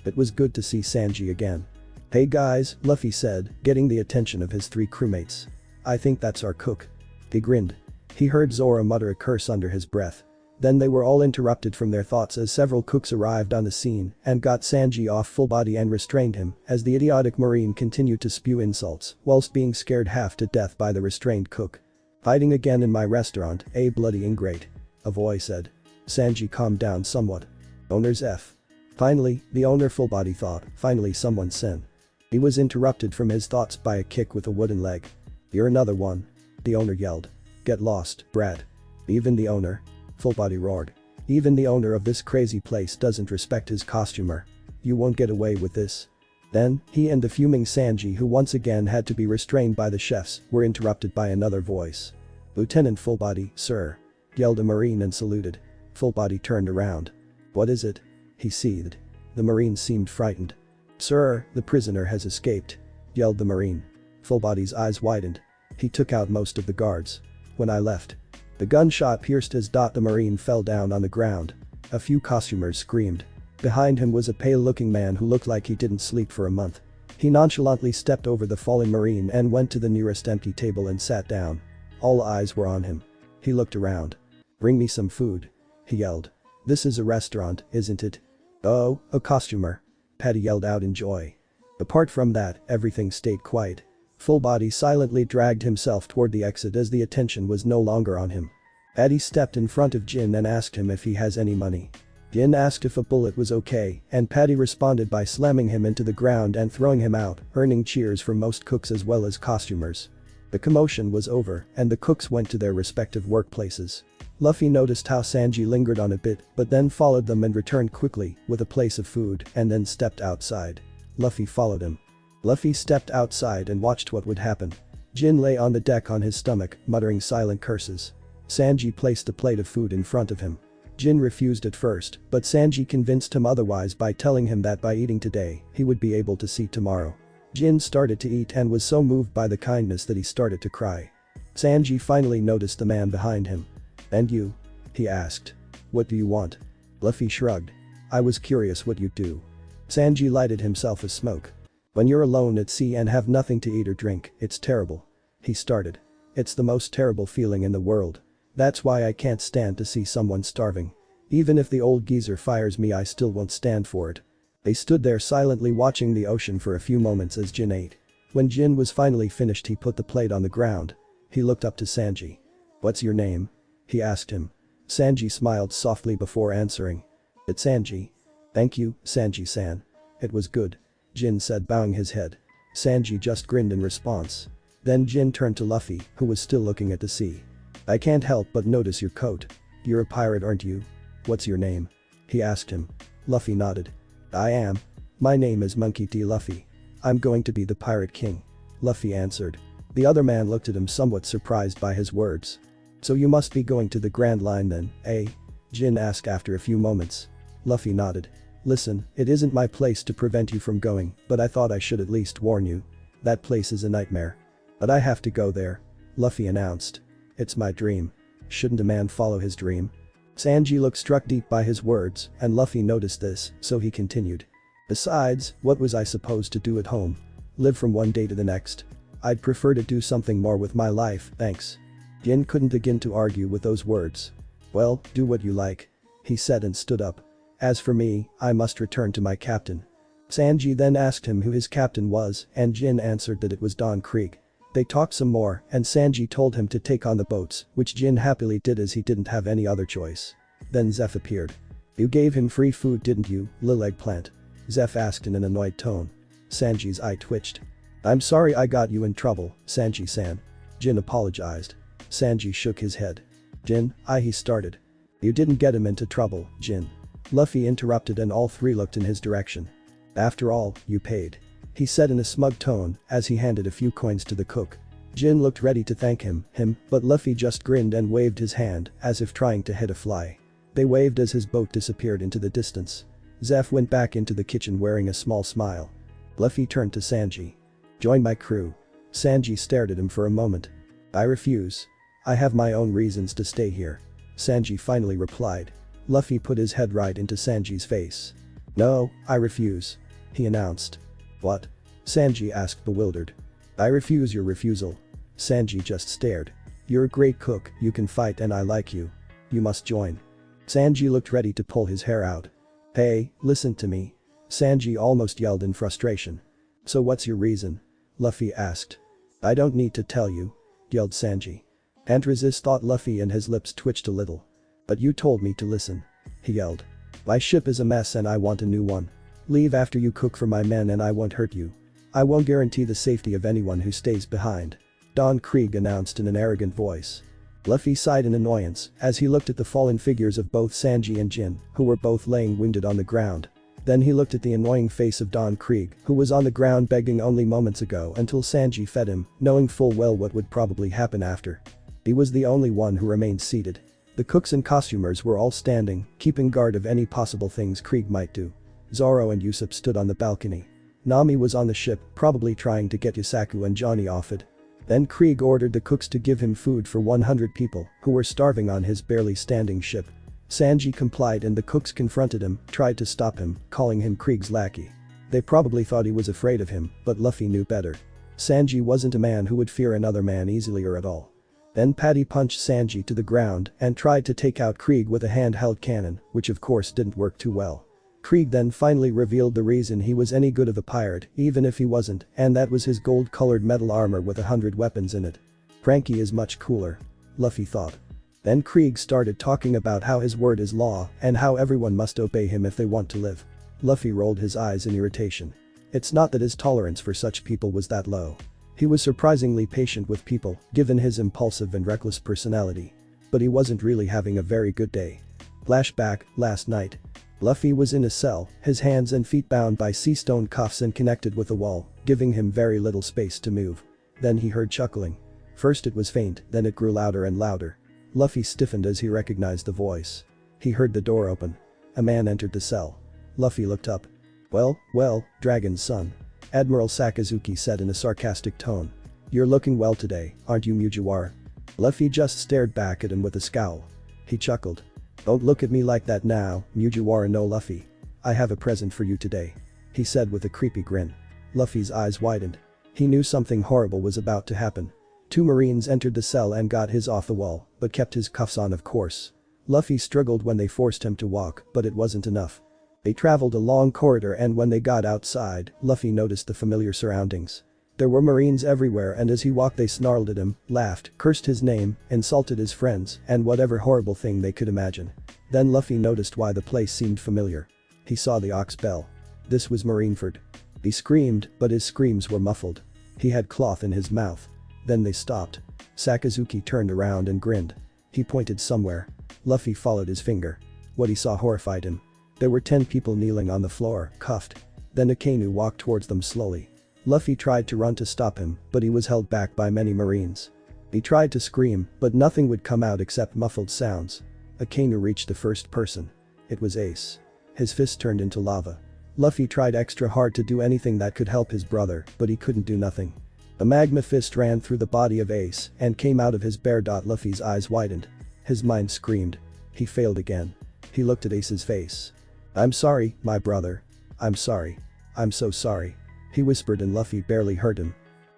It was good to see Sanji again. "Hey guys," Luffy said, getting the attention of his three crewmates. "I think that's our cook." He grinned. He heard Zoro mutter a curse under his breath. Then they were all interrupted from their thoughts as several cooks arrived on the scene and got Sanji off Full Body and restrained him as the idiotic Marine continued to spew insults whilst being scared half to death by the restrained cook. "Fighting again in my restaurant, eh, bloody ingrate," a voice said. Sanji calmed down somewhat. "Owner's F." Finally, the owner Full Body thought, finally someone sin. He was interrupted from his thoughts by a kick with a wooden leg. "You're another one," the owner yelled. "Get lost, brat." "Even the owner?" Full Body roared. "Even the owner of this crazy place doesn't respect his costumer. You won't get away with this." Then, he and the fuming Sanji, who once again had to be restrained by the chefs, were interrupted by another voice. "Lieutenant Full Body, sir," yelled a Marine and saluted. Full Body turned around. "What is it?" he seethed. The Marine seemed frightened. "Sir, the prisoner has escaped," yelled the Marine. Full Body's eyes widened. "He took out most of the guards when I left." The gunshot pierced his dot. The Marine fell down on the ground. A few costumers screamed. Behind him was a pale-looking man who looked like he didn't sleep for a month. He nonchalantly stepped over the fallen Marine and went to the nearest empty table and sat down. All eyes were on him. He looked around. "Bring me some food," he yelled. "This is a restaurant, isn't it?" "Oh, a costumer," Paddy yelled out in joy. Apart from that, everything stayed quiet. Full Body silently dragged himself toward the exit as the attention was no longer on him. Paddy stepped in front of Jin and asked him if he has any money. Jin asked if a bullet was okay, and Paddy responded by slamming him into the ground and throwing him out, earning cheers from most cooks as well as costumers. The commotion was over, and the cooks went to their respective workplaces. Luffy noticed how Sanji lingered on a bit, but then followed them and returned quickly, with a place of food, and then stepped outside. Luffy followed him. Luffy stepped outside and watched what would happen. Jin lay on the deck on his stomach, muttering silent curses. Sanji placed a plate of food in front of him. Jin refused at first, but Sanji convinced him otherwise by telling him that by eating today, he would be able to see tomorrow. Jin started to eat and was so moved by the kindness that he started to cry. Sanji finally noticed the man behind him. "And you?" he asked. "What do you want?" Luffy shrugged. "I was curious what you'd do." Sanji lighted himself a smoke. "When you're alone at sea and have nothing to eat or drink, it's terrible," he started. "It's the most terrible feeling in the world. That's why I can't stand to see someone starving. Even if the old geezer fires me, I still won't stand for it." They stood there silently watching the ocean for a few moments as Jin ate. When Jin was finally finished, he put the plate on the ground. He looked up to Sanji. "What's your name?" he asked him. Sanji smiled softly before answering. "It's Sanji." "Thank you, Sanji-san. It was good," Jin said, bowing his head. Sanji just grinned in response. Then Jin turned to Luffy, who was still looking at the sea. "I can't help but notice your coat. You're a pirate, aren't you?" "What's your name?" he asked him. Luffy nodded. "I am. My name is Monkey D. Luffy. I'm going to be the Pirate King," Luffy answered. The other man looked at him somewhat surprised by his words. "So you must be going to the Grand Line then, eh?" Jin asked after a few moments. Luffy nodded. Listen, it isn't my place to prevent you from going, but I thought I should at least warn you. That place is a nightmare. But I have to go there. Luffy announced. It's my dream. Shouldn't a man follow his dream? Sanji looked struck deep by his words, and Luffy noticed this, so he continued. Besides, what was I supposed to do at home? Live from one day to the next? I'd prefer to do something more with my life, thanks. Jin couldn't begin to argue with those words. Well, do what you like. He said and stood up. As for me, I must return to my captain. Sanji then asked him who his captain was, and Jin answered that it was Don Krieg. They talked some more, and Sanji told him to take on the boats, which Jin happily did as he didn't have any other choice. Then Zeph appeared. You gave him free food, didn't you, Lil Eggplant? Zeph asked in an annoyed tone. Sanji's eye twitched. I'm sorry I got you in trouble, Sanji-san. Jin apologized. Sanji shook his head. Jin, he started. You didn't get him into trouble, Jin. Luffy interrupted and all three looked in his direction. After all, you paid. He said in a smug tone as he handed a few coins to the cook. Jin looked ready to thank him, but Luffy just grinned and waved his hand as if trying to hit a fly. They waved as his boat disappeared into the distance. Zeph went back into the kitchen wearing a small smile. Luffy turned to Sanji. Join my crew. Sanji stared at him for a moment. I refuse. I have my own reasons to stay here. Sanji finally replied. Luffy put his head right into Sanji's face. No, I refuse. He announced. What? Sanji asked bewildered. I refuse your refusal. Sanji just stared. You're a great cook, you can fight and I like you. You must join. Sanji looked ready to pull his hair out. Hey, listen to me. Sanji almost yelled in frustration. So what's your reason? Luffy asked. I don't need to tell you, yelled Sanji. Antrizis thought Luffy and his lips twitched a little. But you told me to listen. He yelled. My ship is a mess and I want a new one. Leave after you cook for my men and I won't hurt you. I won't guarantee the safety of anyone who stays behind. Don Krieg announced in an arrogant voice. Luffy sighed in annoyance as he looked at the fallen figures of both Sanji and Jin, who were both laying wounded on the ground. Then he looked at the annoying face of Don Krieg, who was on the ground begging only moments ago until Sanji fed him, knowing full well what would probably happen after. He was the only one who remained seated. The cooks and costumers were all standing, keeping guard of any possible things Krieg might do. Zoro and Usopp stood on the balcony. Nami was on the ship, probably trying to get Yusaku and Johnny off it. Then Krieg ordered the cooks to give him food for 100 people who were starving on his barely standing ship. Sanji complied and the cooks confronted him, tried to stop him, calling him Krieg's lackey. They probably thought he was afraid of him, but Luffy knew better. Sanji wasn't a man who would fear another man easily or at all. Then Paddy punched Sanji to the ground and tried to take out Krieg with a handheld cannon, which of course didn't work too well. Krieg then finally revealed the reason he was any good of a pirate, even if he wasn't, and that was his gold-colored metal armor with 100 weapons in it. Cranky is much cooler. Luffy thought. Then Krieg started talking about how his word is law and how everyone must obey him if they want to live. Luffy rolled his eyes in irritation. It's not that his tolerance for such people was that low. He was surprisingly patient with people, given his impulsive and reckless personality. But he wasn't really having a very good day. Flashback, last night. Luffy was in a cell, his hands and feet bound by sea stone cuffs and connected with a wall, giving him very little space to move. Then he heard chuckling. First it was faint, then it grew louder and louder. Luffy stiffened as he recognized the voice. He heard the door open. A man entered the cell. Luffy looked up. Well, Dragon's son. Admiral Sakazuki said in a sarcastic tone. You're looking well today, aren't you, Mugiwara? Luffy just stared back at him with a scowl. He chuckled. Don't look at me like that now, Mugiwara no Luffy. I have a present for you today. He said with a creepy grin. Luffy's eyes widened. He knew something horrible was about to happen. 2 Marines entered the cell and got his off the wall, but kept his cuffs on of course. Luffy struggled when they forced him to walk, but it wasn't enough. They traveled a long corridor and when they got outside, Luffy noticed the familiar surroundings. There were Marines everywhere and as he walked they snarled at him, laughed, cursed his name, insulted his friends, and whatever horrible thing they could imagine. Then Luffy noticed why the place seemed familiar. He saw the Ox Bell. This was Marineford. He screamed, but his screams were muffled. He had cloth in his mouth. Then they stopped. Sakazuki turned around and grinned. He pointed somewhere. Luffy followed his finger. What he saw horrified him. There were 10 people kneeling on the floor, cuffed. Then Akainu walked towards them slowly. Luffy tried to run to stop him, but he was held back by many Marines. He tried to scream, but nothing would come out except muffled sounds. Akainu reached the first person. It was Ace. His fist turned into lava. Luffy tried extra hard to do anything that could help his brother, but he couldn't do nothing. A magma fist ran through the body of Ace and came out of his bare. Luffy's eyes widened. His mind screamed. He failed again. He looked at Ace's face. "I'm sorry, my brother. I'm sorry. I'm so sorry," he whispered, and Luffy barely heard him.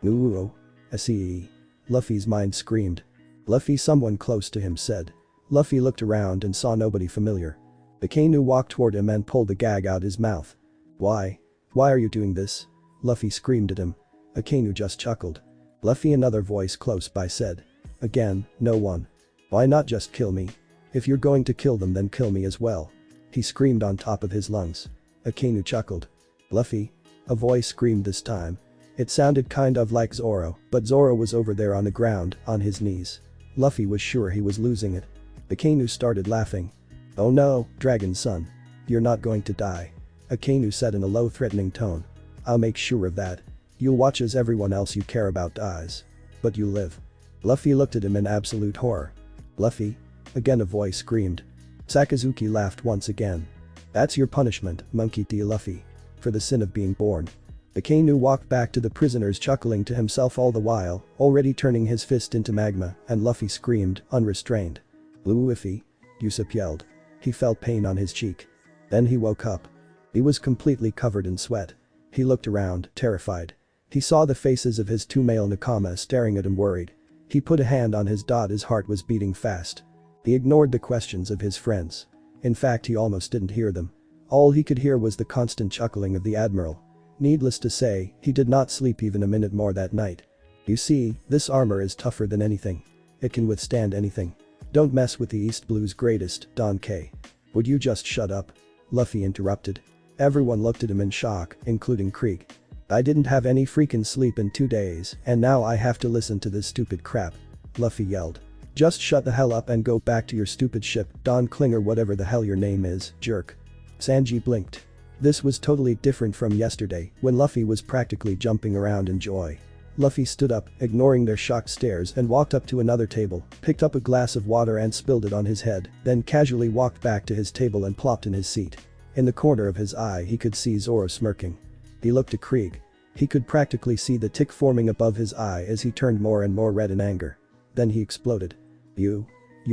"Ooh, I see." Luffy's mind screamed. "Luffy," someone close to him said. Luffy looked around and saw nobody familiar. The Akainu walked toward him and pulled the gag out his mouth. "Why? Why are you doing this?" Luffy screamed at him. Akainu just chuckled. "Luffy," another voice close by said. "Again, no one. Why not just kill me? If you're going to kill them, then kill me as well," he screamed on top of his lungs. Akainu chuckled. "Luffy?" a voice screamed this time. It sounded kind of like Zoro, but Zoro was over there on the ground, on his knees. Luffy was sure he was losing it. Akainu started laughing. "Oh no, Dragon Son. You're not going to die," Akainu said in a low, threatening tone. "I'll make sure of that. You'll watch as everyone else you care about dies. But you live." Luffy looked at him in absolute horror. "Luffy?" again a voice screamed. Sakazuki laughed once again. "That's your punishment, Monkey D. Luffy. For the sin of being born." Akainu walked back to the prisoners, chuckling to himself all the while, already turning his fist into magma, and Luffy screamed, unrestrained. "Luffy!" Usopp yelled. He felt pain on his cheek. Then he woke up. He was completely covered in sweat. He looked around, terrified. He saw the faces of his two male nakama staring at him, worried. He put a hand on his dot. His heart was beating fast. He ignored the questions of his friends. In fact, he almost didn't hear them. All he could hear was the constant chuckling of the admiral. Needless to say, he did not sleep even a minute more that night. "You see, this armor is tougher than anything. It can withstand anything. Don't mess with the East Blue's greatest, Don K." "Would you just shut up?" Luffy interrupted. Everyone looked at him in shock, including Krieg. "I didn't have any freaking sleep in 2 days, and now I have to listen to this stupid crap," Luffy yelled. "Just shut the hell up and go back to your stupid ship, Don Klinger, whatever the hell your name is, jerk." Sanji blinked. This was totally different from yesterday, when Luffy was practically jumping around in joy. Luffy stood up, ignoring their shocked stares, and walked up to another table, picked up a glass of water and spilled it on his head, then casually walked back to his table and plopped in his seat. In the corner of his eye he could see Zoro smirking. He looked at Krieg. He could practically see the tick forming above his eye as he turned more and more red in anger. Then he exploded. You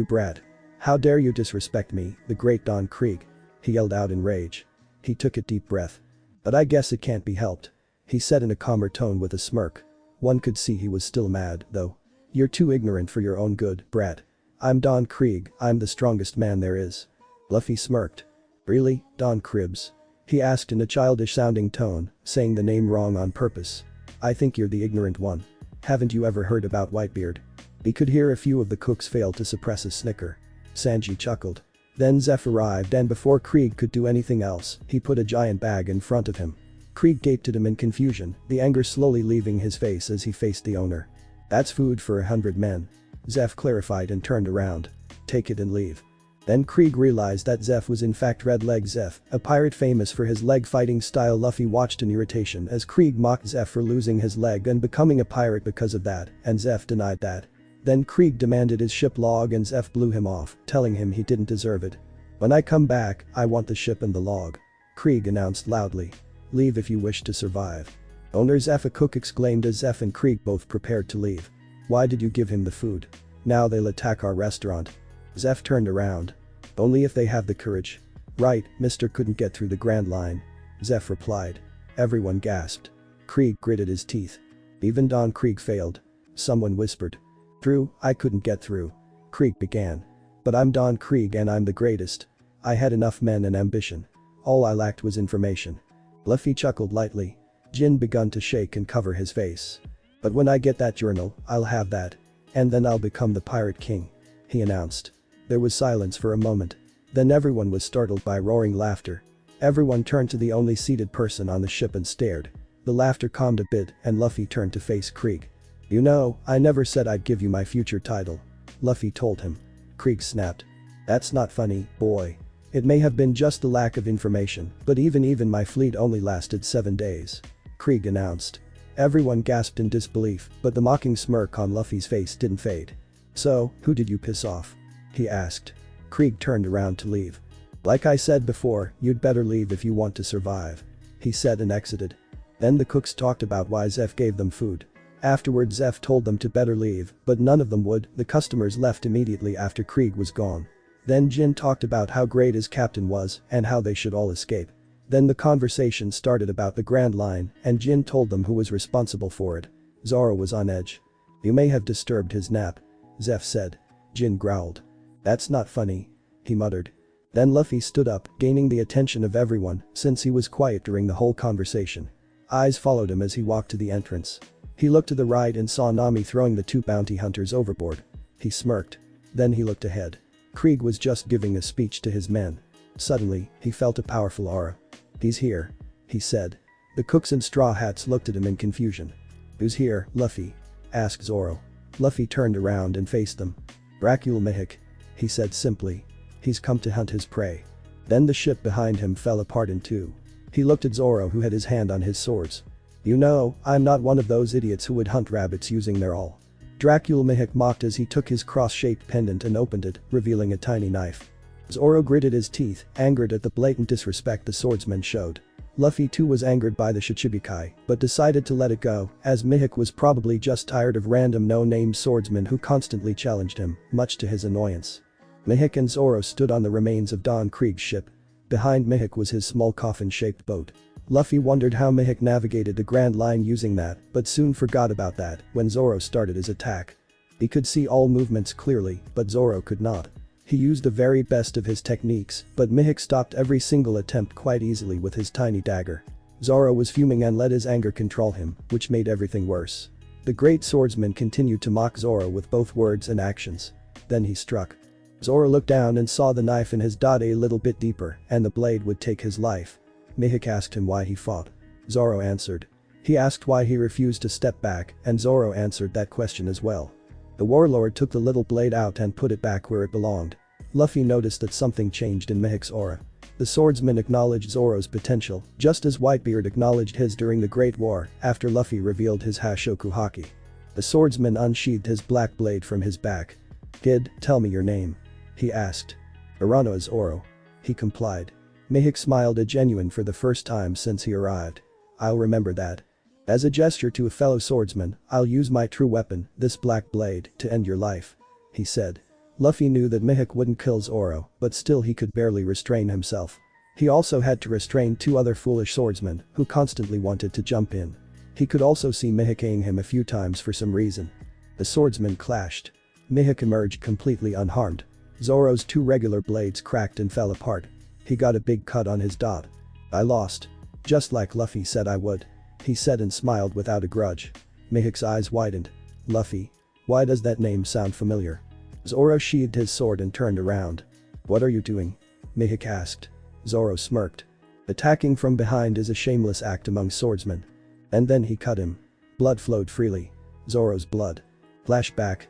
brat. How dare you disrespect me, the great Don Krieg," he yelled out in rage. He took a deep breath. "But I guess it can't be helped," he said in a calmer tone with a smirk. One could see he was still mad, though. "You're too ignorant for your own good, brat. I'm Don Krieg, I'm the strongest man there is." Luffy smirked. "Really, Don Cribs?" he asked in a childish-sounding tone, saying the name wrong on purpose. "I think you're the ignorant one. Haven't you ever heard about Whitebeard?" He could hear a few of the cooks fail to suppress a snicker. Sanji chuckled. Then Zeph arrived, and before Krieg could do anything else, he put a giant bag in front of him. Krieg gaped at him in confusion, the anger slowly leaving his face as he faced the owner. "That's food for 100 men," Zeph clarified and turned around. "Take it and leave." Then Krieg realized that Zeph was in fact Red Leg Zeph, a pirate famous for his leg fighting style. Luffy watched in irritation as Krieg mocked Zeph for losing his leg and becoming a pirate because of that, and Zeph denied that. Then Krieg demanded his ship log and Zeph blew him off, telling him he didn't deserve it. "When I come back, I want the ship and the log," Krieg announced loudly. "Leave if you wish to survive." "Owner Zeph," a cook exclaimed as Zeph and Krieg both prepared to leave. "Why did you give him the food? Now they'll attack our restaurant." Zeph turned around. "Only if they have the courage." "Right, mister couldn't get through the Grand Line," Zeph replied. Everyone gasped. Krieg gritted his teeth. "Even Don Krieg failed," someone whispered. "True, I couldn't get through," Krieg began. "But I'm Don Krieg and I'm the greatest. I had enough men and ambition. All I lacked was information." Luffy chuckled lightly. Jin begun to shake and cover his face. "But when I get that journal, I'll have that. And then I'll become the Pirate King," he announced. There was silence for a moment. Then everyone was startled by roaring laughter. Everyone turned to the only seated person on the ship and stared. The laughter calmed a bit and Luffy turned to face Krieg. "You know, I never said I'd give you my future title," Luffy told him. Krieg snapped. "That's not funny, boy. It may have been just the lack of information, but even my fleet only lasted 7 days," Krieg announced. Everyone gasped in disbelief, but the mocking smirk on Luffy's face didn't fade. "So, who did you piss off?" he asked. Krieg turned around to leave. "Like I said before, you'd better leave if you want to survive," he said and exited. Then the cooks talked about why Zeph gave them food. Afterward Zeph told them to better leave, but none of them would. The customers left immediately after Krieg was gone. Then Jin talked about how great his captain was and how they should all escape. Then the conversation started about the Grand Line and Jin told them who was responsible for it. Zoro was on edge. "You may have disturbed his nap," Zeph said. Jin growled. "That's not funny," he muttered. Then Luffy stood up, gaining the attention of everyone since he was quiet during the whole conversation. Eyes followed him as he walked to the entrance. He looked to the right and saw Nami throwing the 2 bounty hunters overboard. He smirked. Then he looked ahead. Krieg was just giving a speech to his men. Suddenly, he felt a powerful aura. "He's here," he said. The cooks in straw hats looked at him in confusion. "Who's here, Luffy?" asked Zoro. Luffy turned around and faced them. "Bracul Mihawk," he said simply. "He's come to hunt his prey." Then the ship behind him fell apart in two. He looked at Zoro who had his hand on his swords. "You know, I'm not one of those idiots who would hunt rabbits using their awl." Bracul Mihawk mocked as he took his cross-shaped pendant and opened it, revealing a tiny knife. Zoro gritted his teeth, angered at the blatant disrespect the swordsman showed. Luffy too was angered by the Shichibukai, but decided to let it go, as Mihawk was probably just tired of random no-name swordsmen who constantly challenged him, much to his annoyance. Mihawk and Zoro stood on the remains of Don Krieg's ship. Behind Mihawk was his small coffin-shaped boat. Luffy wondered how Mihawk navigated the Grand Line using that, but soon forgot about that when Zoro started his attack. He could see all movements clearly, but Zoro could not. He used the very best of his techniques, but Mihawk stopped every single attempt quite easily with his tiny dagger. Zoro was fuming and let his anger control him, which made everything worse. The great swordsman continued to mock Zoro with both words and actions. Then he struck. Zoro looked down and saw the knife in his dot a little bit deeper, and the blade would take his life. Mihawk asked him why he fought. Zoro answered. He asked why he refused to step back, and Zoro answered that question as well. The warlord took the little blade out and put it back where it belonged. Luffy noticed that something changed in Mihawk's aura. The swordsman acknowledged Zoro's potential, just as Whitebeard acknowledged his during the Great War after Luffy revealed his Hashoku Haki. The swordsman unsheathed his black blade from his back. "Kid, tell me your name," he asked. "Urano is Oro," he complied. Mihawk smiled a genuine for the first time since he arrived. "I'll remember that. As a gesture to a fellow swordsman, I'll use my true weapon, this black blade, to end your life," he said. Luffy knew that Mihawk wouldn't kill Zoro, but still he could barely restrain himself. He also had to restrain 2 other foolish swordsmen who constantly wanted to jump in. He could also see Mihawk aiming him a few times for some reason. The swordsmen clashed. Mihawk emerged completely unharmed. Zoro's 2 regular blades cracked and fell apart. He got a big cut on his dot. "I lost. Just like Luffy said I would," he said and smiled without a grudge. Mihawk's eyes widened. "Luffy? Why does that name sound familiar?" Zoro sheathed his sword and turned around. "What are you doing?" Mihawk asked. Zoro smirked. "Attacking from behind is a shameless act among swordsmen." And then he cut him. Blood flowed freely. Zoro's blood. Flashback.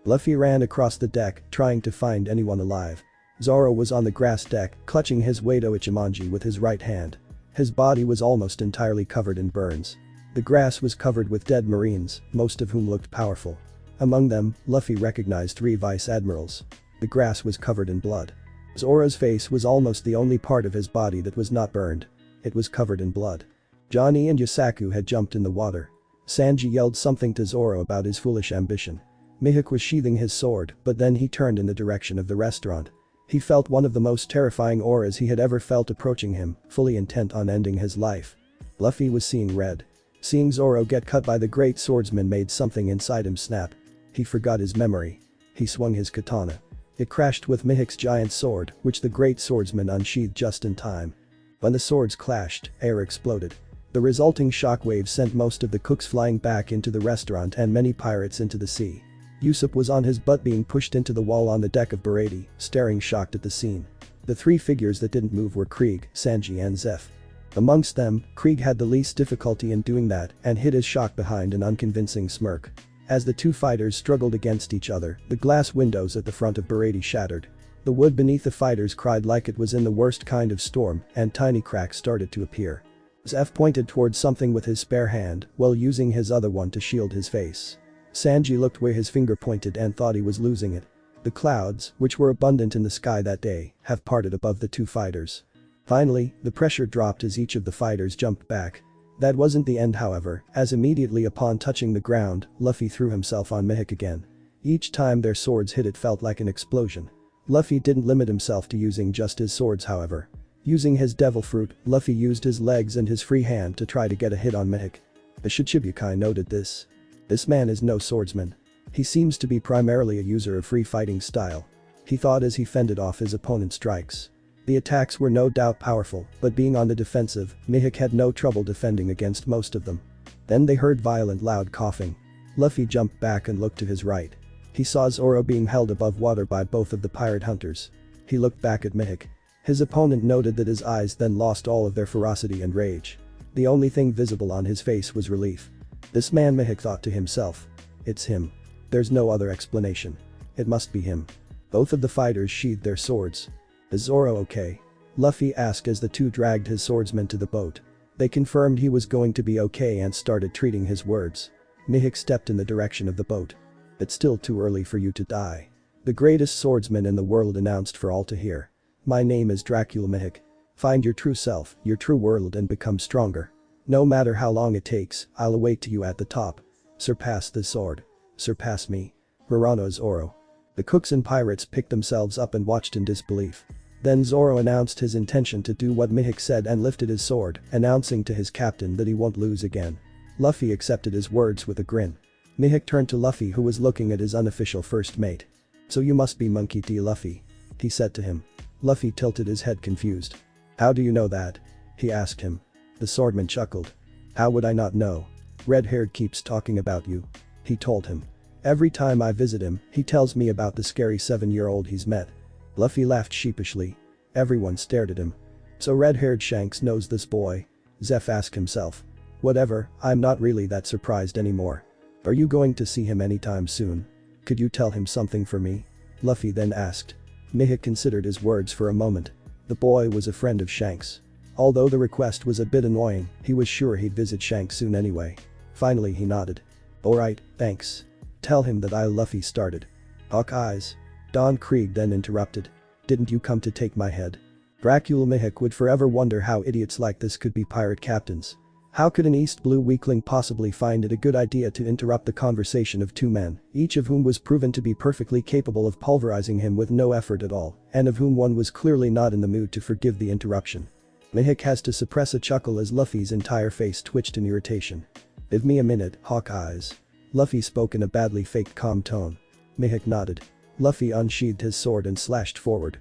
Luffy ran across the deck, trying to find anyone alive. Zoro was on the grass deck, clutching his Wado Ichimonji with his right hand. His body was almost entirely covered in burns. The grass was covered with dead marines, most of whom looked powerful. Among them, Luffy recognized 3 vice admirals. The grass was covered in blood. Zoro's face was almost the only part of his body that was not burned. It was covered in blood. Johnny and Yasaku had jumped in the water. Sanji yelled something to Zoro about his foolish ambition. Mihawk was sheathing his sword, but then he turned in the direction of the restaurant. He felt one of the most terrifying auras he had ever felt approaching him, fully intent on ending his life. Luffy was seeing red. Seeing Zoro get cut by the great swordsman made something inside him snap. He forgot his memory. He swung his katana. It crashed with Mihawk's giant sword, which the great swordsman unsheathed just in time. When the swords clashed, air exploded. The resulting shockwaves sent most of the cooks flying back into the restaurant and many pirates into the sea. Usopp was on his butt being pushed into the wall on the deck of Baratie, staring shocked at the scene. The 3 figures that didn't move were Krieg, Sanji and Zeph. Amongst them, Krieg had the least difficulty in doing that and hid his shock behind an unconvincing smirk. As the 2 fighters struggled against each other, the glass windows at the front of Baratie shattered. The wood beneath the fighters cried like it was in the worst kind of storm, and tiny cracks started to appear. Zeph pointed towards something with his spare hand, while using his other one to shield his face. Sanji looked where his finger pointed and thought he was losing it. The clouds, which were abundant in the sky that day, have parted above the two fighters. Finally, the pressure dropped as each of the fighters jumped back. That wasn't the end however, as immediately upon touching the ground, Luffy threw himself on Mihawk again. Each time their swords hit it felt like an explosion. Luffy didn't limit himself to using just his swords however. Using his devil fruit, Luffy used his legs and his free hand to try to get a hit on Mihawk. The Shichibukai noted this. This man is no swordsman. He seems to be primarily a user of free fighting style. He thought as he fended off his opponent's strikes. The attacks were no doubt powerful, but being on the defensive, Mihawk had no trouble defending against most of them. Then they heard violent loud coughing. Luffy jumped back and looked to his right. He saw Zoro being held above water by both of the pirate hunters. He looked back at Mihawk. His opponent noted that his eyes then lost all of their ferocity and rage. The only thing visible on his face was relief. This man, Mihawk thought to himself. It's him. There's no other explanation. It must be him. Both of the fighters sheathed their swords. Is Zoro okay? Luffy asked as the two dragged his swordsman to the boat. They confirmed he was going to be okay and started treating his words. Mihawk stepped in the direction of the boat. It's still too early for you to die. The greatest swordsman in the world announced for all to hear. My name is Dracula Mihawk. Find your true self, your true world and become stronger. No matter how long it takes, I'll await you at the top. Surpass this sword. Surpass me. Rarano Zoro. The cooks and pirates picked themselves up and watched in disbelief. Then Zoro announced his intention to do what Mihawk said and lifted his sword, announcing to his captain that he won't lose again. Luffy accepted his words with a grin. Mihawk turned to Luffy who was looking at his unofficial first mate. So you must be Monkey D. Luffy. He said to him. Luffy tilted his head confused. How do you know that? He asked him. The swordman chuckled. How would I not know? Red-haired keeps talking about you. He told him. Every time I visit him, he tells me about the scary 7-year-old he's met. Luffy laughed sheepishly. Everyone stared at him. So red-haired Shanks knows this boy? Zeph asked himself. Whatever, I'm not really that surprised anymore. Are you going to see him anytime soon? Could you tell him something for me? Luffy then asked. Mihawk considered his words for a moment. The boy was a friend of Shanks. Although the request was a bit annoying, he was sure he'd visit Shanks soon anyway. Finally he nodded. Alright, thanks. Tell him that Luffy started. Hawkeye's. Don Krieg then interrupted. Didn't you come to take my head? Dracula Mihawk would forever wonder how idiots like this could be pirate captains. How could an East Blue weakling possibly find it a good idea to interrupt the conversation of two men, each of whom was proven to be perfectly capable of pulverizing him with no effort at all, and of whom one was clearly not in the mood to forgive the interruption. Mihawk has to suppress a chuckle as Luffy's entire face twitched in irritation. Give me a minute, Hawkeyes. Luffy spoke in a badly faked calm tone. Mihawk nodded. Luffy unsheathed his sword and slashed forward.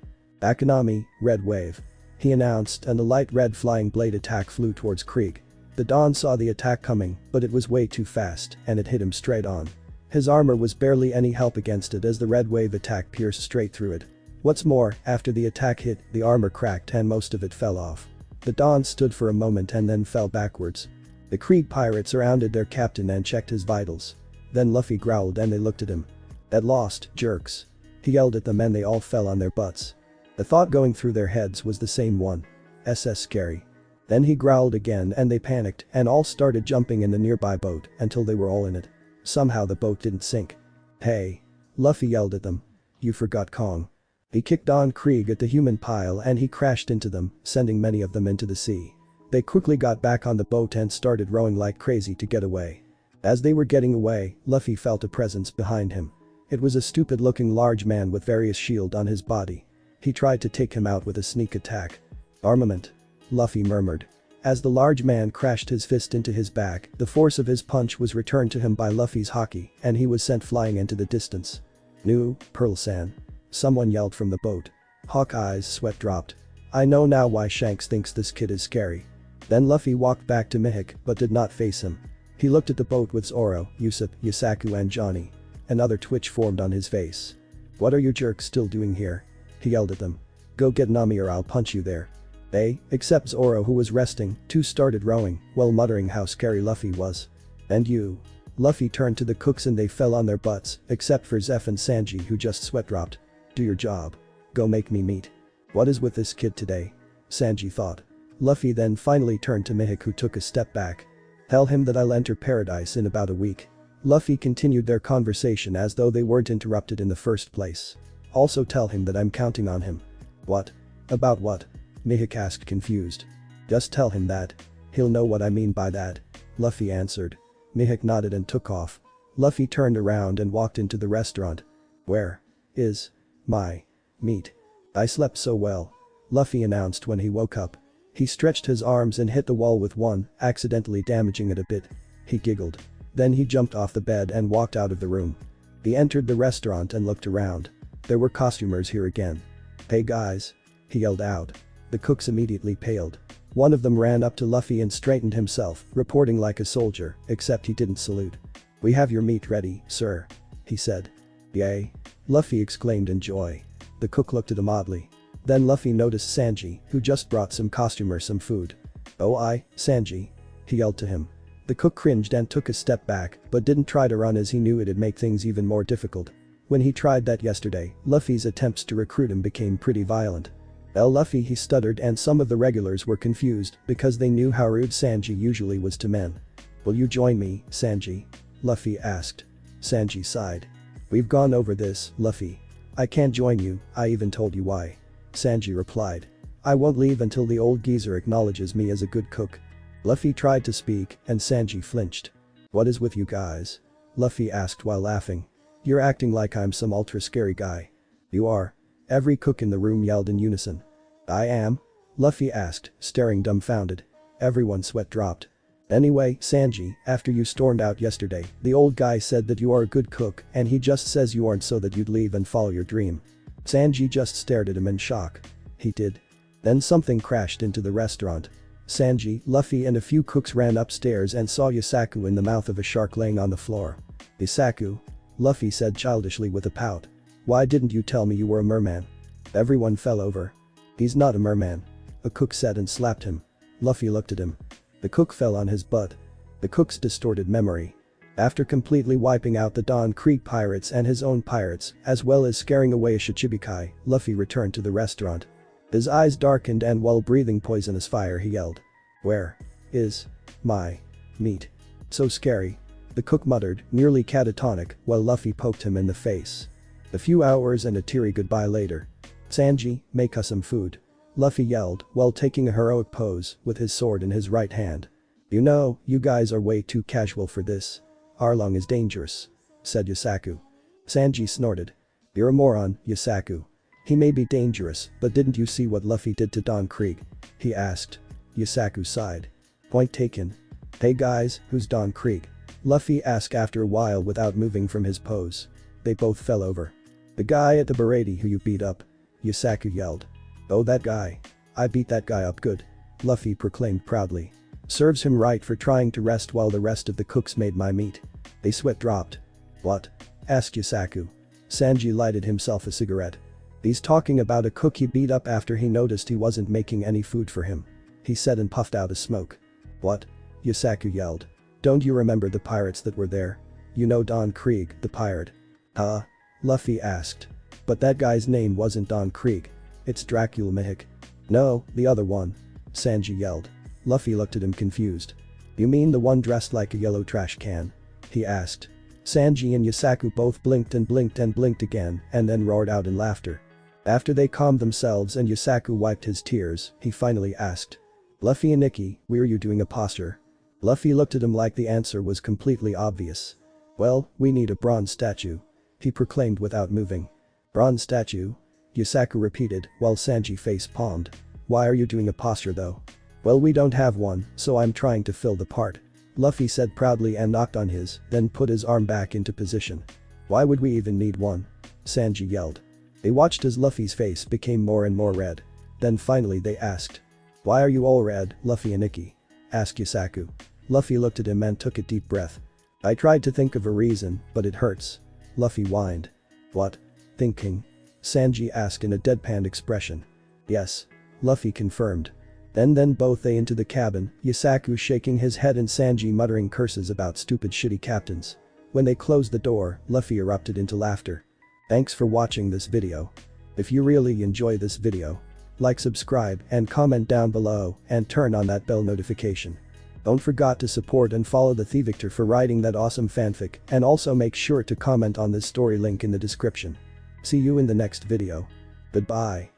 Nami, red wave. He announced and a light red flying blade attack flew towards Krieg. The Don saw the attack coming, but it was way too fast and it hit him straight on. His armor was barely any help against it as the red wave attack pierced straight through it. What's more, after the attack hit, the armor cracked and most of it fell off. The Don stood for a moment and then fell backwards. The Krieg pirates surrounded their captain and checked his vitals. Then Luffy growled and they looked at him. That lost, jerks. He yelled at them and they all fell on their butts. The thought going through their heads was the same one. SS scary. Then he growled again and they panicked and all started jumping in the nearby boat until they were all in it. Somehow the boat didn't sink. Hey. Luffy yelled at them. You forgot Kong. He kicked Don Krieg at the human pile and he crashed into them, sending many of them into the sea. They quickly got back on the boat and started rowing like crazy to get away. As they were getting away, Luffy felt a presence behind him. It was a stupid-looking large man with various shield on his body. He tried to take him out with a sneak attack. Armament. Luffy murmured. As the large man crashed his fist into his back, the force of his punch was returned to him by Luffy's haki, and he was sent flying into the distance. "Nu, Pearl-san." Someone yelled from the boat. Hawkeye's sweat dropped. I know now why Shanks thinks this kid is scary. Then Luffy walked back to Mihawk but did not face him. He looked at the boat with Zoro, Usopp, Yasaku and Johnny. Another twitch formed on his face. What are you jerks still doing here? He yelled at them. Go get Nami or I'll punch you there. They, except Zoro who was resting, too started rowing, while muttering how scary Luffy was. And you. Luffy turned to the cooks and they fell on their butts, except for Zeph and Sanji who just sweat dropped. Do your job. Go make me meat. What is with this kid today? Sanji thought. Luffy then finally turned to Mihawk who took a step back. Tell him that I'll enter paradise in about a week. Luffy continued their conversation as though they weren't interrupted in the first place. Also tell him that I'm counting on him. What? About what? Mihawk asked confused. Just tell him that. He'll know what I mean by that. Luffy answered. Mihawk nodded and took off. Luffy turned around and walked into the restaurant. Where is my meat? I slept so well. Luffy announced when he woke up. He stretched his arms and hit the wall with one, accidentally damaging it a bit. He giggled. Then he jumped off the bed and walked out of the room. He entered the restaurant and looked around. There were costumers here again. Hey guys. He yelled out. The cooks immediately paled. One of them ran up to Luffy and straightened himself, reporting like a soldier, except he didn't salute. We have your meat ready, sir. He said. Yay. Luffy exclaimed in joy. The cook looked at him oddly. Then Luffy noticed Sanji, who just brought some costumers some food. Oh Sanji. He yelled to him. The cook cringed and took a step back, but didn't try to run as he knew it'd make things even more difficult. When he tried that yesterday, Luffy's attempts to recruit him became pretty violent. Luffy, he stuttered, and some of the regulars were confused because they knew how rude Sanji usually was to men. Will you join me, Sanji? Luffy asked. Sanji sighed. We've gone over this, Luffy. I can't join you, I even told you why. Sanji replied. I won't leave until the old geezer acknowledges me as a good cook. Luffy tried to speak, and Sanji flinched. What is with you guys? Luffy asked while laughing. You're acting like I'm some ultra scary guy. You are. Every cook in the room yelled in unison. I am? Luffy asked, staring dumbfounded. Everyone's sweat dropped. Anyway, Sanji, after you stormed out yesterday, the old guy said that you are a good cook and he just says you aren't so that you'd leave and follow your dream. Sanji just stared at him in shock. He did. Then something crashed into the restaurant. Sanji, Luffy and a few cooks ran upstairs and saw Yasaku in the mouth of a shark laying on the floor. Yasaku? Luffy said childishly with a pout. Why didn't you tell me you were a merman? Everyone fell over. He's not a merman. A cook said and slapped him. Luffy looked at him. The cook fell on his butt. The cook's distorted memory. After completely wiping out the Don Krieg pirates and his own pirates, as well as scaring away a Shichibukai, Luffy returned to the restaurant. His eyes darkened and while breathing poisonous fire he yelled. Where is my meat? So scary. The cook muttered, nearly catatonic, while Luffy poked him in the face. A few hours and a teary goodbye later. Sanji, make us some food. Luffy yelled, while taking a heroic pose, with his sword in his right hand. You know, you guys are way too casual for this. Arlong is dangerous, said Yasaku. Sanji snorted. You're a moron, Yasaku. He may be dangerous, but didn't you see what Luffy did to Don Krieg? He asked. Yasaku sighed. Point taken. Hey guys, who's Don Krieg? Luffy asked after a while without moving from his pose. They both fell over. The guy at the Baratie who you beat up. Yasaku yelled. Oh, that guy. I beat that guy up good. Luffy proclaimed proudly. Serves him right for trying to rest while the rest of the cooks made my meat. They sweat dropped. What? Asked Yasaku. Sanji lighted himself a cigarette. He's talking about a cook he beat up after he noticed he wasn't making any food for him. He said and puffed out a smoke. What? Yasaku yelled. Don't you remember the pirates that were there? You know Don Krieg, the pirate. Huh? Luffy asked. But that guy's name wasn't Don Krieg. It's Dracula Mihawk. No, the other one. Sanji yelled. Luffy looked at him confused. You mean the one dressed like a yellow trash can? He asked. Sanji and Yasaku both blinked and blinked and blinked again and then roared out in laughter. After they calmed themselves and Yasaku wiped his tears, he finally asked. Luffy and Nikki, were you doing a posture? Luffy looked at him like the answer was completely obvious. Well, we need a bronze statue. He proclaimed without moving. Bronze statue? Yasaku repeated while Sanji face-palmed. Why are you doing a posture though? Well, we don't have one, so I'm trying to fill the part. Luffy said proudly and knocked on his, then put his arm back into position. Why would we even need one? Sanji yelled. They watched as Luffy's face became more and more red. Then finally they asked. Why are you all red, Luffy and Nikki? Asked Yasaku. Luffy looked at him and took a deep breath. I tried to think of a reason, but it hurts. Luffy whined. What? Thinking? Sanji asked in a deadpan expression. Yes. Luffy confirmed. Then both they into the cabin, Yasaku shaking his head and Sanji muttering curses about stupid shitty captains. When they closed the door, Luffy erupted into laughter. Thanks for watching this video. If you really enjoy this video, like, subscribe and comment down below and turn on that bell notification. Don't forget to support and follow the TheVictor for writing that awesome fanfic and also make sure to comment on this story link in the description. See you in the next video. Goodbye.